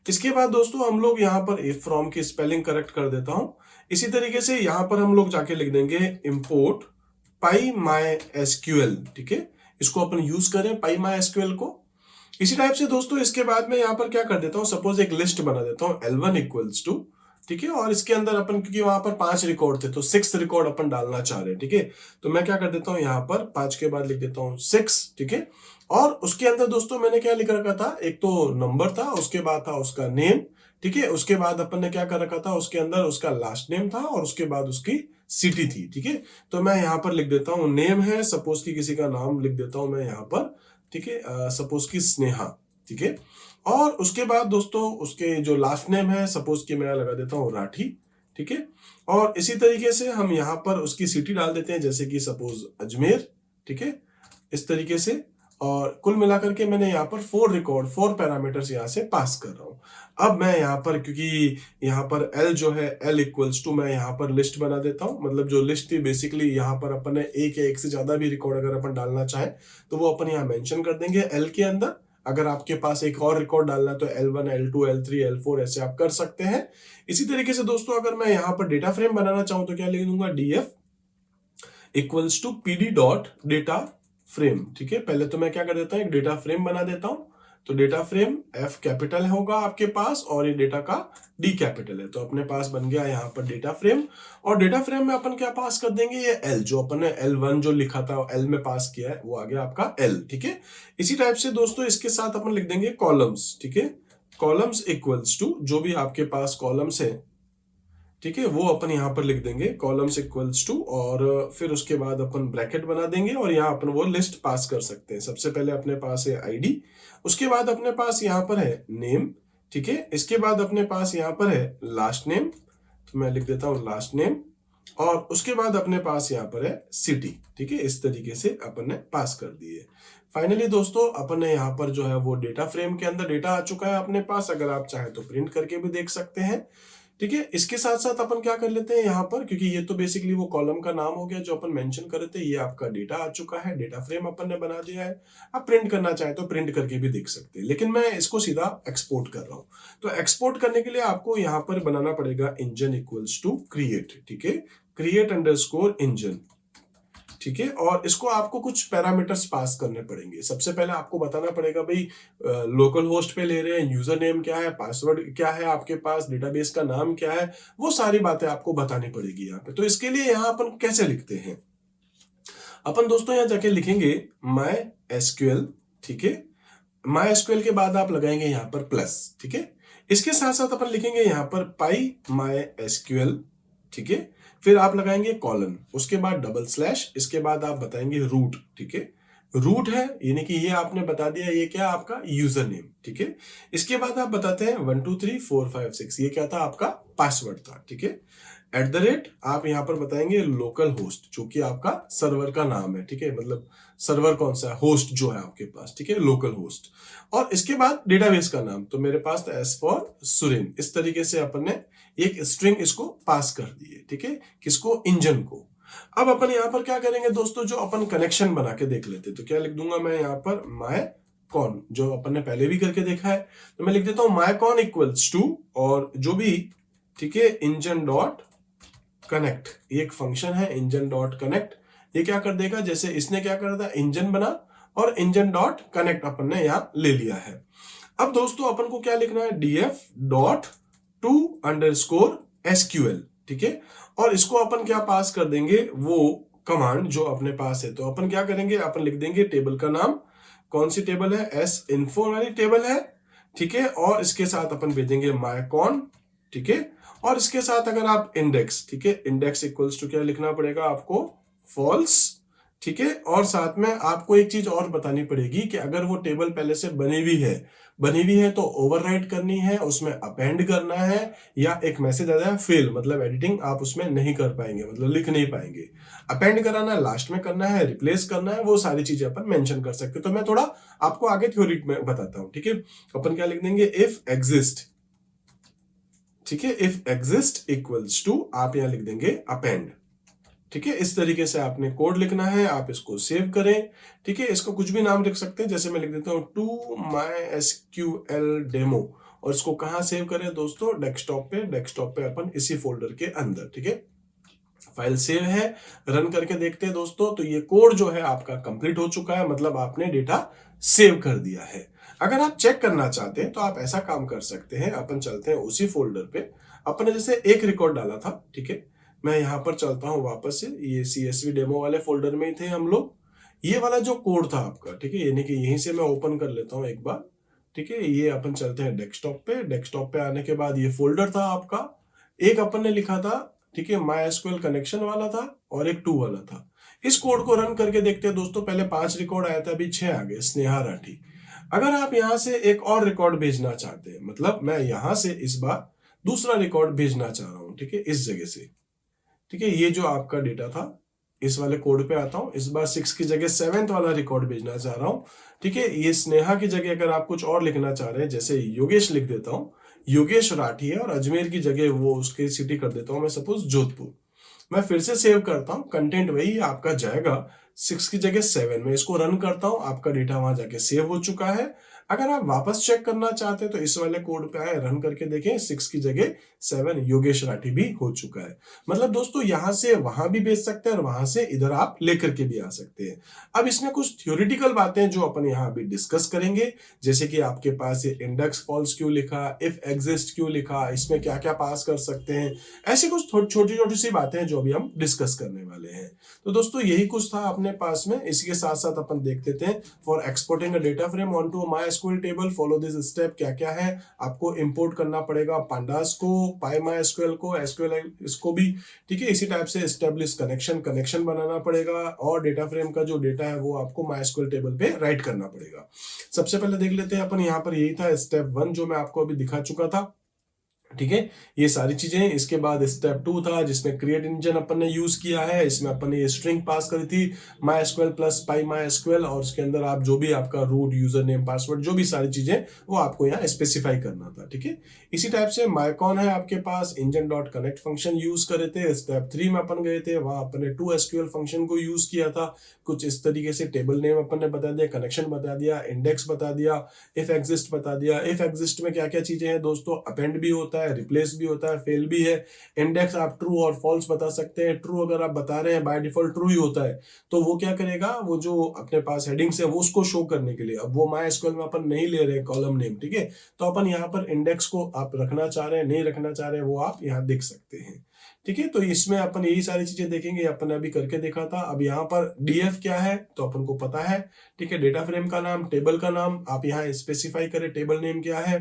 इसके बाद दोस्तों हम लोग यहां पर इफ फ्रॉम की स्पेलिंग करेक्ट कर देता हूं। इसी तरीके से यहां पर हम लोग जाके लिख देंगे इंपोर्ट पाई माई एसक्यूएल, ठीक है। इसको अपन यूज करें पाई माई एसक्यूएल को। इसी टाइप से दोस्तों इसके बाद में यहां पर क्या कर देता हूं, सपोज एक लिस्ट बना देता हूं L1 इक्वल्स टू, ठीक है। और इसके अंदर अपन, क्योंकि वहां पर 5 रिकॉर्ड थे तो 6 रिकॉर्ड अपन डालना चाह रहे हैं, ठीक है। तो मैं क्या कर देता हूं, यहां पर 5 के बाद लिख देता हूं 6, ठीक है। और उसके अंदर दोस्तों मैंने क्या लिख रखा था, एक तो नंबर था, उसके बाद था उसका नेम, ठीक है। उसके बाद अपन ने क्या कर रखा था, उसके अंदर उसका लास्ट नेम था और उसके बाद उसकी सिटी थी, ठीक है। तो मैं यहां पर लिख देता हूं नेम है, सपोज की किसी का नाम लिख देता हूं मैं यहां पर, ठीक है। सपोज की स्नेहा, ठीक है। और उसके बाद दोस्तों उसके जो लास्ट नेम है, सपोज कि मैं लगा देता हूं राठी, ठीक है। और इसी तरीके से हम यहां पर उसकी सिटी डाल देते हैं, जैसे कि सपोज अजमेर, ठीक है, इस तरीके से। और कुल मिलाकर के मैंने यहाँ पर 4 पैरामीटर्स यहाँ से पास कर रहा हूँ। अब मैं यहाँ पर, क्योंकि यहाँ पर L जो है L इक्वल्स टू, मैं यहाँ पर लिस्ट बना देता हूँ। मतलब जो लिस्ट थी बेसिकली यहाँ पर अपन ने एक या एक से ज्यादा भी रिकॉर्ड अगर अपन डालना चाहें तो वो अपन यहाँ मेंशन कर देंगे L के अंदर। अगर आपके पास एक और रिकॉर्ड डालना है तो L1, L2, L3, L4 ऐसे आप कर सकते हैं। इसी तरीके से दोस्तों अगर मैं यहाँ पर डेटा फ्रेम बनाना चाहूँ तो क्या लिख दूंगा, DF equals to PD dot data frame, ठीक है। पहले तो मैं क्या कर देता हूँ, एक डेटा फ्रेम बना देता हूँ। तो डेटा फ्रेम F कैपिटल होगा आपके पास और ये डेटा का D कैपिटल है, तो अपने पास बन गया यहाँ पर डेटा फ्रेम। और डेटा फ्रेम में अपन क्या पास कर देंगे, ये L जो अपन ने L1 जो लिखा था L में पास किया है वो आ गया आपका L, ठीक है। इसी टाइप से दोस्तों इसके साथ अपन लिख देंगे कॉलम्स, ठीक है। कॉलम्स इक्वल्स टू जो भी आपके पास कॉलम्स है, ठीक है, वो अपन यहाँ पर लिख देंगे कॉलम्स इक्वल्स टू। और फिर उसके बाद अपन ब्रैकेट बना देंगे और यहाँ अपन वो लिस्ट पास कर सकते हैं। सबसे पहले अपने पास है ID, उसके बाद अपने पास यहाँ पर है नेम, ठीक है। इसके बाद अपने पास यहाँ पर है लास्ट नेम, तो मैं लिख देता हूँ लास्ट नेम। और उसके बाद अपने पास यहाँ पर है सिटी, ठीक है। इस तरीके से अपन ने पास कर दिए। फाइनली दोस्तों अपन ने यहाँ पर जो है वो डेटा फ्रेम के अंदर डेटा आ चुका है अपने पास। अगर आप चाहे तो प्रिंट करके भी देख सकते हैं, ठीक है। इसके साथ साथ अपन क्या कर लेते हैं यहाँ पर, क्योंकि ये तो बेसिकली वो कॉलम का नाम हो गया जो अपन मेंशन कर रहे थे, ये आपका डेटा आ चुका है, डेटा फ्रेम अपन ने बना दिया है। आप प्रिंट करना चाहे तो प्रिंट करके भी देख सकते हैं, लेकिन मैं इसको सीधा एक्सपोर्ट कर रहा हूँ। तो एक्सपोर्ट करने के लिए आपको यहाँ पर बनाना पड़ेगा इंजन इक्वल्स टू क्रिएट, ठीक है, क्रिएट अंडरस्कोर इंजन, ठीक है। और इसको आपको कुछ पैरामीटर्स पास करने पड़ेंगे। सबसे पहले आपको बताना पड़ेगा भाई लोकल होस्ट पे ले रहे हैं, यूजर नेम क्या है, पासवर्ड क्या है आपके पास, डेटाबेस का नाम क्या है, वो सारी बातें आपको बतानी पड़ेगी यहाँ पे। तो इसके लिए यहाँ अपन कैसे लिखते हैं, अपन दोस्तों यहाँ जाके लिखेंगे माई एसक्यूएल, ठीक है। माई एसक्यूएल के बाद आप लगाएंगे यहाँ पर प्लस, ठीक है। इसके साथ साथ अपन लिखेंगे यहाँ पर पाई माई एसक्यूएल, ठीक है। फिर आप लगाएंगे कॉलन, उसके बाद डबल स्लैश, इसके बाद आप बताएंगे रूट, ठीक है। रूट है यानी कि ये आपने बता दिया ये क्या आपका यूजर नेम, ठीक है। इसके बाद आप बताते हैं 1 2 3 4 5 6, ये क्या था आपका पासवर्ड था, ठीक है। एट द रेट आप यहां पर बताएंगे लोकल होस्ट, जो कि आपका सर्वर का नाम है, ठीक है। मतलब सर्वर कौन सा है, होस्ट जो है आपके पास, ठीक है, लोकल होस्ट। और इसके बाद डेटाबेस का नाम, तो मेरे पास था एस फॉर सुरेन। इस तरीके से अपन ने एक स्ट्रिंग इसको पास कर दी है, ठीक है, किसको, इंजन को। अब अपन यहाँ पर क्या करेंगे दोस्तों, जो अपन कनेक्शन बना के देख लेते, तो क्या लिख दूंगा मैं यहाँ पर माई कॉन, जो अपन ने पहले भी करके देखा है, तो मैं लिख देता हूं माई कॉन इक्वल्स टू, और जो भी, ठीक है, इंजन डॉट कनेक्ट, ये एक फंक्शन है इंजन डॉट कनेक्ट। ये क्या कर देगा, जैसे इसने क्या कर था, इंजन बना और इंजन डॉट कनेक्ट अपन ने यहाँ ले लिया है। अब दोस्तों अपन को क्या लिखना है, df dot to underscore SQL, ठीक है। और इसको अपन क्या पास कर देंगे, वो कमांड जो अपने पास है। तो अपन क्या करेंगे, अपन लिख देंगे टेबल का नाम, कौन सी टेबल है, एस इन्फो वाली टेबल है, ठीक है। और इसके साथ अपन भेजेंगे माईकॉन, ठीक है। और इसके साथ अगर आप इंडेक्स, ठीक है, इंडेक्स इक्वल्स टू क्या लिखना पड़ेगा आपको, फॉल्स, ठीक है। और साथ में आपको एक चीज और बतानी पड़ेगी कि अगर वो टेबल पहले से बनी हुई है तो ओवरराइट करनी है, उसमें अपेंड करना है, या एक मैसेज आता है फेल, मतलब एडिटिंग आप उसमें नहीं कर पाएंगे, मतलब लिख नहीं पाएंगे। अपेंड कराना है, लास्ट में करना है, रिप्लेस करना है, वो सारी चीजें अपन मेंशन कर सकते हैं। तो मैं थोड़ा आपको आगे थ्योरी में बताता हूं, ठीक है। अपन क्या लिख देंगे, इफ एग्जिस्ट, ठीक है, इफ एग्जिस्ट इक्वल्स टू आप यहां लिख देंगे अपेंड, ठीक है, इस तरीके से आपने कोड लिखना है, आप इसको सेव करें। ठीक है, इसको कुछ भी नाम लिख सकते हैं, जैसे मैं लिख देता हूँ टू MySQL डेमो, और इसको कहाँ सेव करें दोस्तों, डेस्कटॉप पे अपन इसी फोल्डर के अंदर। ठीक है, फाइल सेव है, रन करके देखते हैं दोस्तों। तो ये कोड जो है आपका कंप्लीट हो चुका है, मतलब आपने डेटा सेव कर दिया है। अगर आप चेक करना चाहते हैं तो आप ऐसा काम कर सकते हैं, अपन चलते हैं उसी फोल्डर पे। अपने जैसे एक रिकॉर्ड डाला था, ठीक है, मैं यहाँ पर चलता हूँ वापस से, ये CSV डेमो वाले फोल्डर में ही थे हम लोग। ये वाला जो कोड था आपका, ठीक है, यानी कि यहीं से मैं ओपन कर लेता हूँ एक बार। ठीक है, ये अपन चलते हैं डेस्कटॉप पे आने के बाद ये फोल्डर था आपका, एक अपन ने लिखा था, ठीक है, MySQL कनेक्शन वाला था और एक 2 वाला था। इस कोड को रन करके देखते हैं दोस्तों। पहले 5 रिकॉर्ड आया था, अभी 6 आ गए, स्नेहा राठी। अगर आप यहां से एक और रिकॉर्ड भेजना चाहते हैं, मतलब मैं यहां से इस बार दूसरा रिकॉर्ड भेजना चाह रहा हूं, ठीक है, इस जगह से। ठीक है, ये जो आपका डेटा था, इस वाले कोड पे आता हूं, इस बार 6 की जगह 7th वाला रिकॉर्ड भेजना चाह रहा हूं। ठीक है, ये स्नेहा की जगह अगर आप कुछ और लिखना चाह रहे हैं, जैसे योगेश लिख देता हूं, योगेश राठी है, और अजमेर की जगह वो उसकी सिटी कर देता हूं मैं, सपोज जोधपुर। मैं फिर से सेव करता हूं, कंटेंट वही आपका जाएगा, 6 की जगह 7 में इसको रन करता हूं, आपका डेटा वहां जाके सेव हो चुका है। अगर आप वापस चेक करना चाहते हैं तो इस वाले कोड पे आए, रन करके देखें, 6 की जगह 7 योगेश राठी भी हो चुका है। मतलब दोस्तों यहां से वहां भी भेज सकते हैं और वहां से इधर आप लेकर के भी आ सकते हैं। अब इसमें कुछ थ्योरेटिकल बातें जो अपन यहाँ अभी डिस्कस करेंगे, जैसे कि आपके पास ये इंडेक्स फॉल्स क्यों लिखा, इफ एग्जिस्ट क्यों लिखा, इसमें क्या क्या पास कर सकते हैं, ऐसी कुछ छोटी छोटी सी बातें हैं जो अभी हम डिस्कस करने वाले हैं। तो दोस्तों यही कुछ था अपने पास में। इसके साथ साथ अपन देख लेते हैं, for exporting a data frame onto MySQL table follow this step. क्या क्या है, आपको इंपोर्ट करना पड़ेगा पांडास को, PyMySQL को, SQL इसको भी। ठीक है, इसी टाइप से एस्टेब्लिश कनेक्शन बनाना पड़ेगा, और डेटा फ्रेम का जो डेटा है वो आपको MySQL टेबल पे राइट करना पड़ेगा। सबसे पहले देख लेते हैं अपन, यहाँ पर यही था स्टेप 1 जो मैं आपको अभी दिखा चुका था। ठीक है, ये सारी चीजें। इसके बाद स्टेप 2 था जिसमें क्रिएट इंजन अपन ने यूज किया है, इसमें अपन ने ये स्ट्रिंग पास करी थी MySQL प्लस PyMySQL, और उसके अंदर आप जो भी आपका रूट, यूजर नेम, पासवर्ड, जो भी सारी चीजें वो आपको यहाँ स्पेसिफाई करना था। ठीक है, इसी टाइप से माइकॉन है आपके पास, engine dot connect function use करे थे। स्टेप 3 में अपन गए थे, वहां अपन ने 2SQL फंक्शन को यूज किया था। कुछ इस तरीके से टेबल नेम अपन ने बता दिया, कनेक्शन बता दिया, इंडेक्स बता दिया, इफ एग्जिस्ट बता दिया। इफ एग्जिस्ट में क्या क्या चीजें हैं दोस्तों, अपेंड भी होता है, रिप्लेस भी होता है, फेल भी है। इंडेक्स आप ट्रू और फॉल्स बता सकते हैं। ट्रू अगर आप बता रहे हैं, बाय डिफॉल्ट ट्रू ही होता है, तो वो क्या करेगा, वो जो अपने पास हेडिंग्स है वो उसको शो करने के लिए, अब वो MySQL में अपन नहीं ले रहे कॉलम नेम, ठीक है, तो अपन यहाँ पर इंडेक्स को आप रखना चाह रहे हैं, नहीं रखना चाह रहे हैं, वो आप यहाँ देख सकते हैं। ठीक है, तो इसमें अपन यही सारी चीजें देखेंगे, अपन ने अभी करके देखा था। अब यहाँ पर DF क्या है तो अपन को पता है। ठीक है, डेटा फ्रेम का नाम, टेबल का नाम आप यहाँ स्पेसिफाई करें, टेबल नेम क्या है।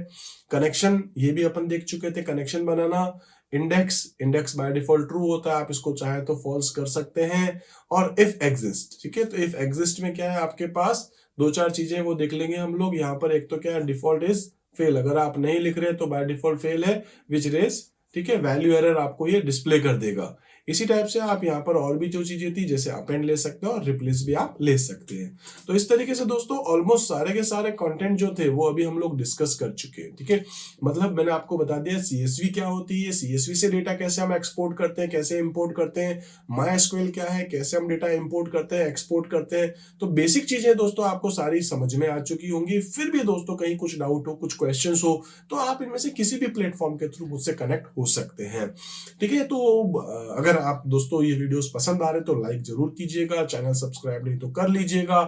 कनेक्शन ये भी अपन देख चुके थे, connection banana. Index by default true होता है, आप इसको चाहे तो फॉल्स कर सकते हैं। और इफ एग्जिस्ट, ठीक है, तो इफ एग्जिस्ट में क्या है आपके पास, 2-4 चीजें वो देख लेंगे हम लोग। यहाँ पर एक तो क्या है, डिफॉल्ट इज फेल, अगर आप नहीं लिख रहे तो बाय डिफॉल्ट फेल है, विच रेज, ठीक है, वैल्यू एरर आपको ये डिस्प्ले कर देगा। इसी टाइप से आप यहाँ पर और भी जो चीजें थी, जैसे अपेंड ले सकते हो और रिप्लेस भी आप ले सकते हैं। तो इस तरीके से दोस्तों ऑलमोस्ट सारे के सारे कंटेंट जो थे वो अभी हम लोग डिस्कस कर चुके हैं। ठीक है, मतलब मैंने आपको बता दिया CSV क्या होती है, CSV से डेटा कैसे हम एक्सपोर्ट करते हैं, कैसे इंपोर्ट करते हैं, MySQL क्या है, कैसे हम डेटा इंपोर्ट करते हैं, एक्सपोर्ट करते हैं। तो बेसिक चीजें दोस्तों आपको सारी समझ में आ चुकी होंगी। फिर भी दोस्तों कहीं कुछ डाउट हो, कुछ क्वेश्चन हो, तो आप इनमें से किसी भी प्लेटफॉर्म के थ्रू मुझसे कनेक्ट हो सकते हैं। ठीक है, तो अगर आप दोस्तों ये वीडियोस पसंद आ रहे तो लाइक जरूर कीजिएगा, चैनल सब्सक्राइब नहीं तो कर लीजिएगा।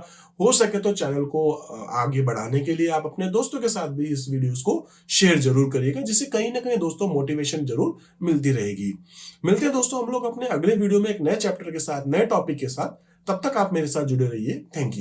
हो सके तो चैनल को आगे बढ़ाने के लिए आप अपने दोस्तों के साथ भी इस वीडियोस को शेयर जरूर करिएगा, जिससे कहीं ना कहीं दोस्तों मोटिवेशन जरूर मिलती रहेगी। मिलते हैं दोस्तों हम लोग अपने अगले वीडियो में एक नए चैप्टर के साथ, नए टॉपिक के साथ। तब तक आप मेरे साथ जुड़े रहिए। Thank you.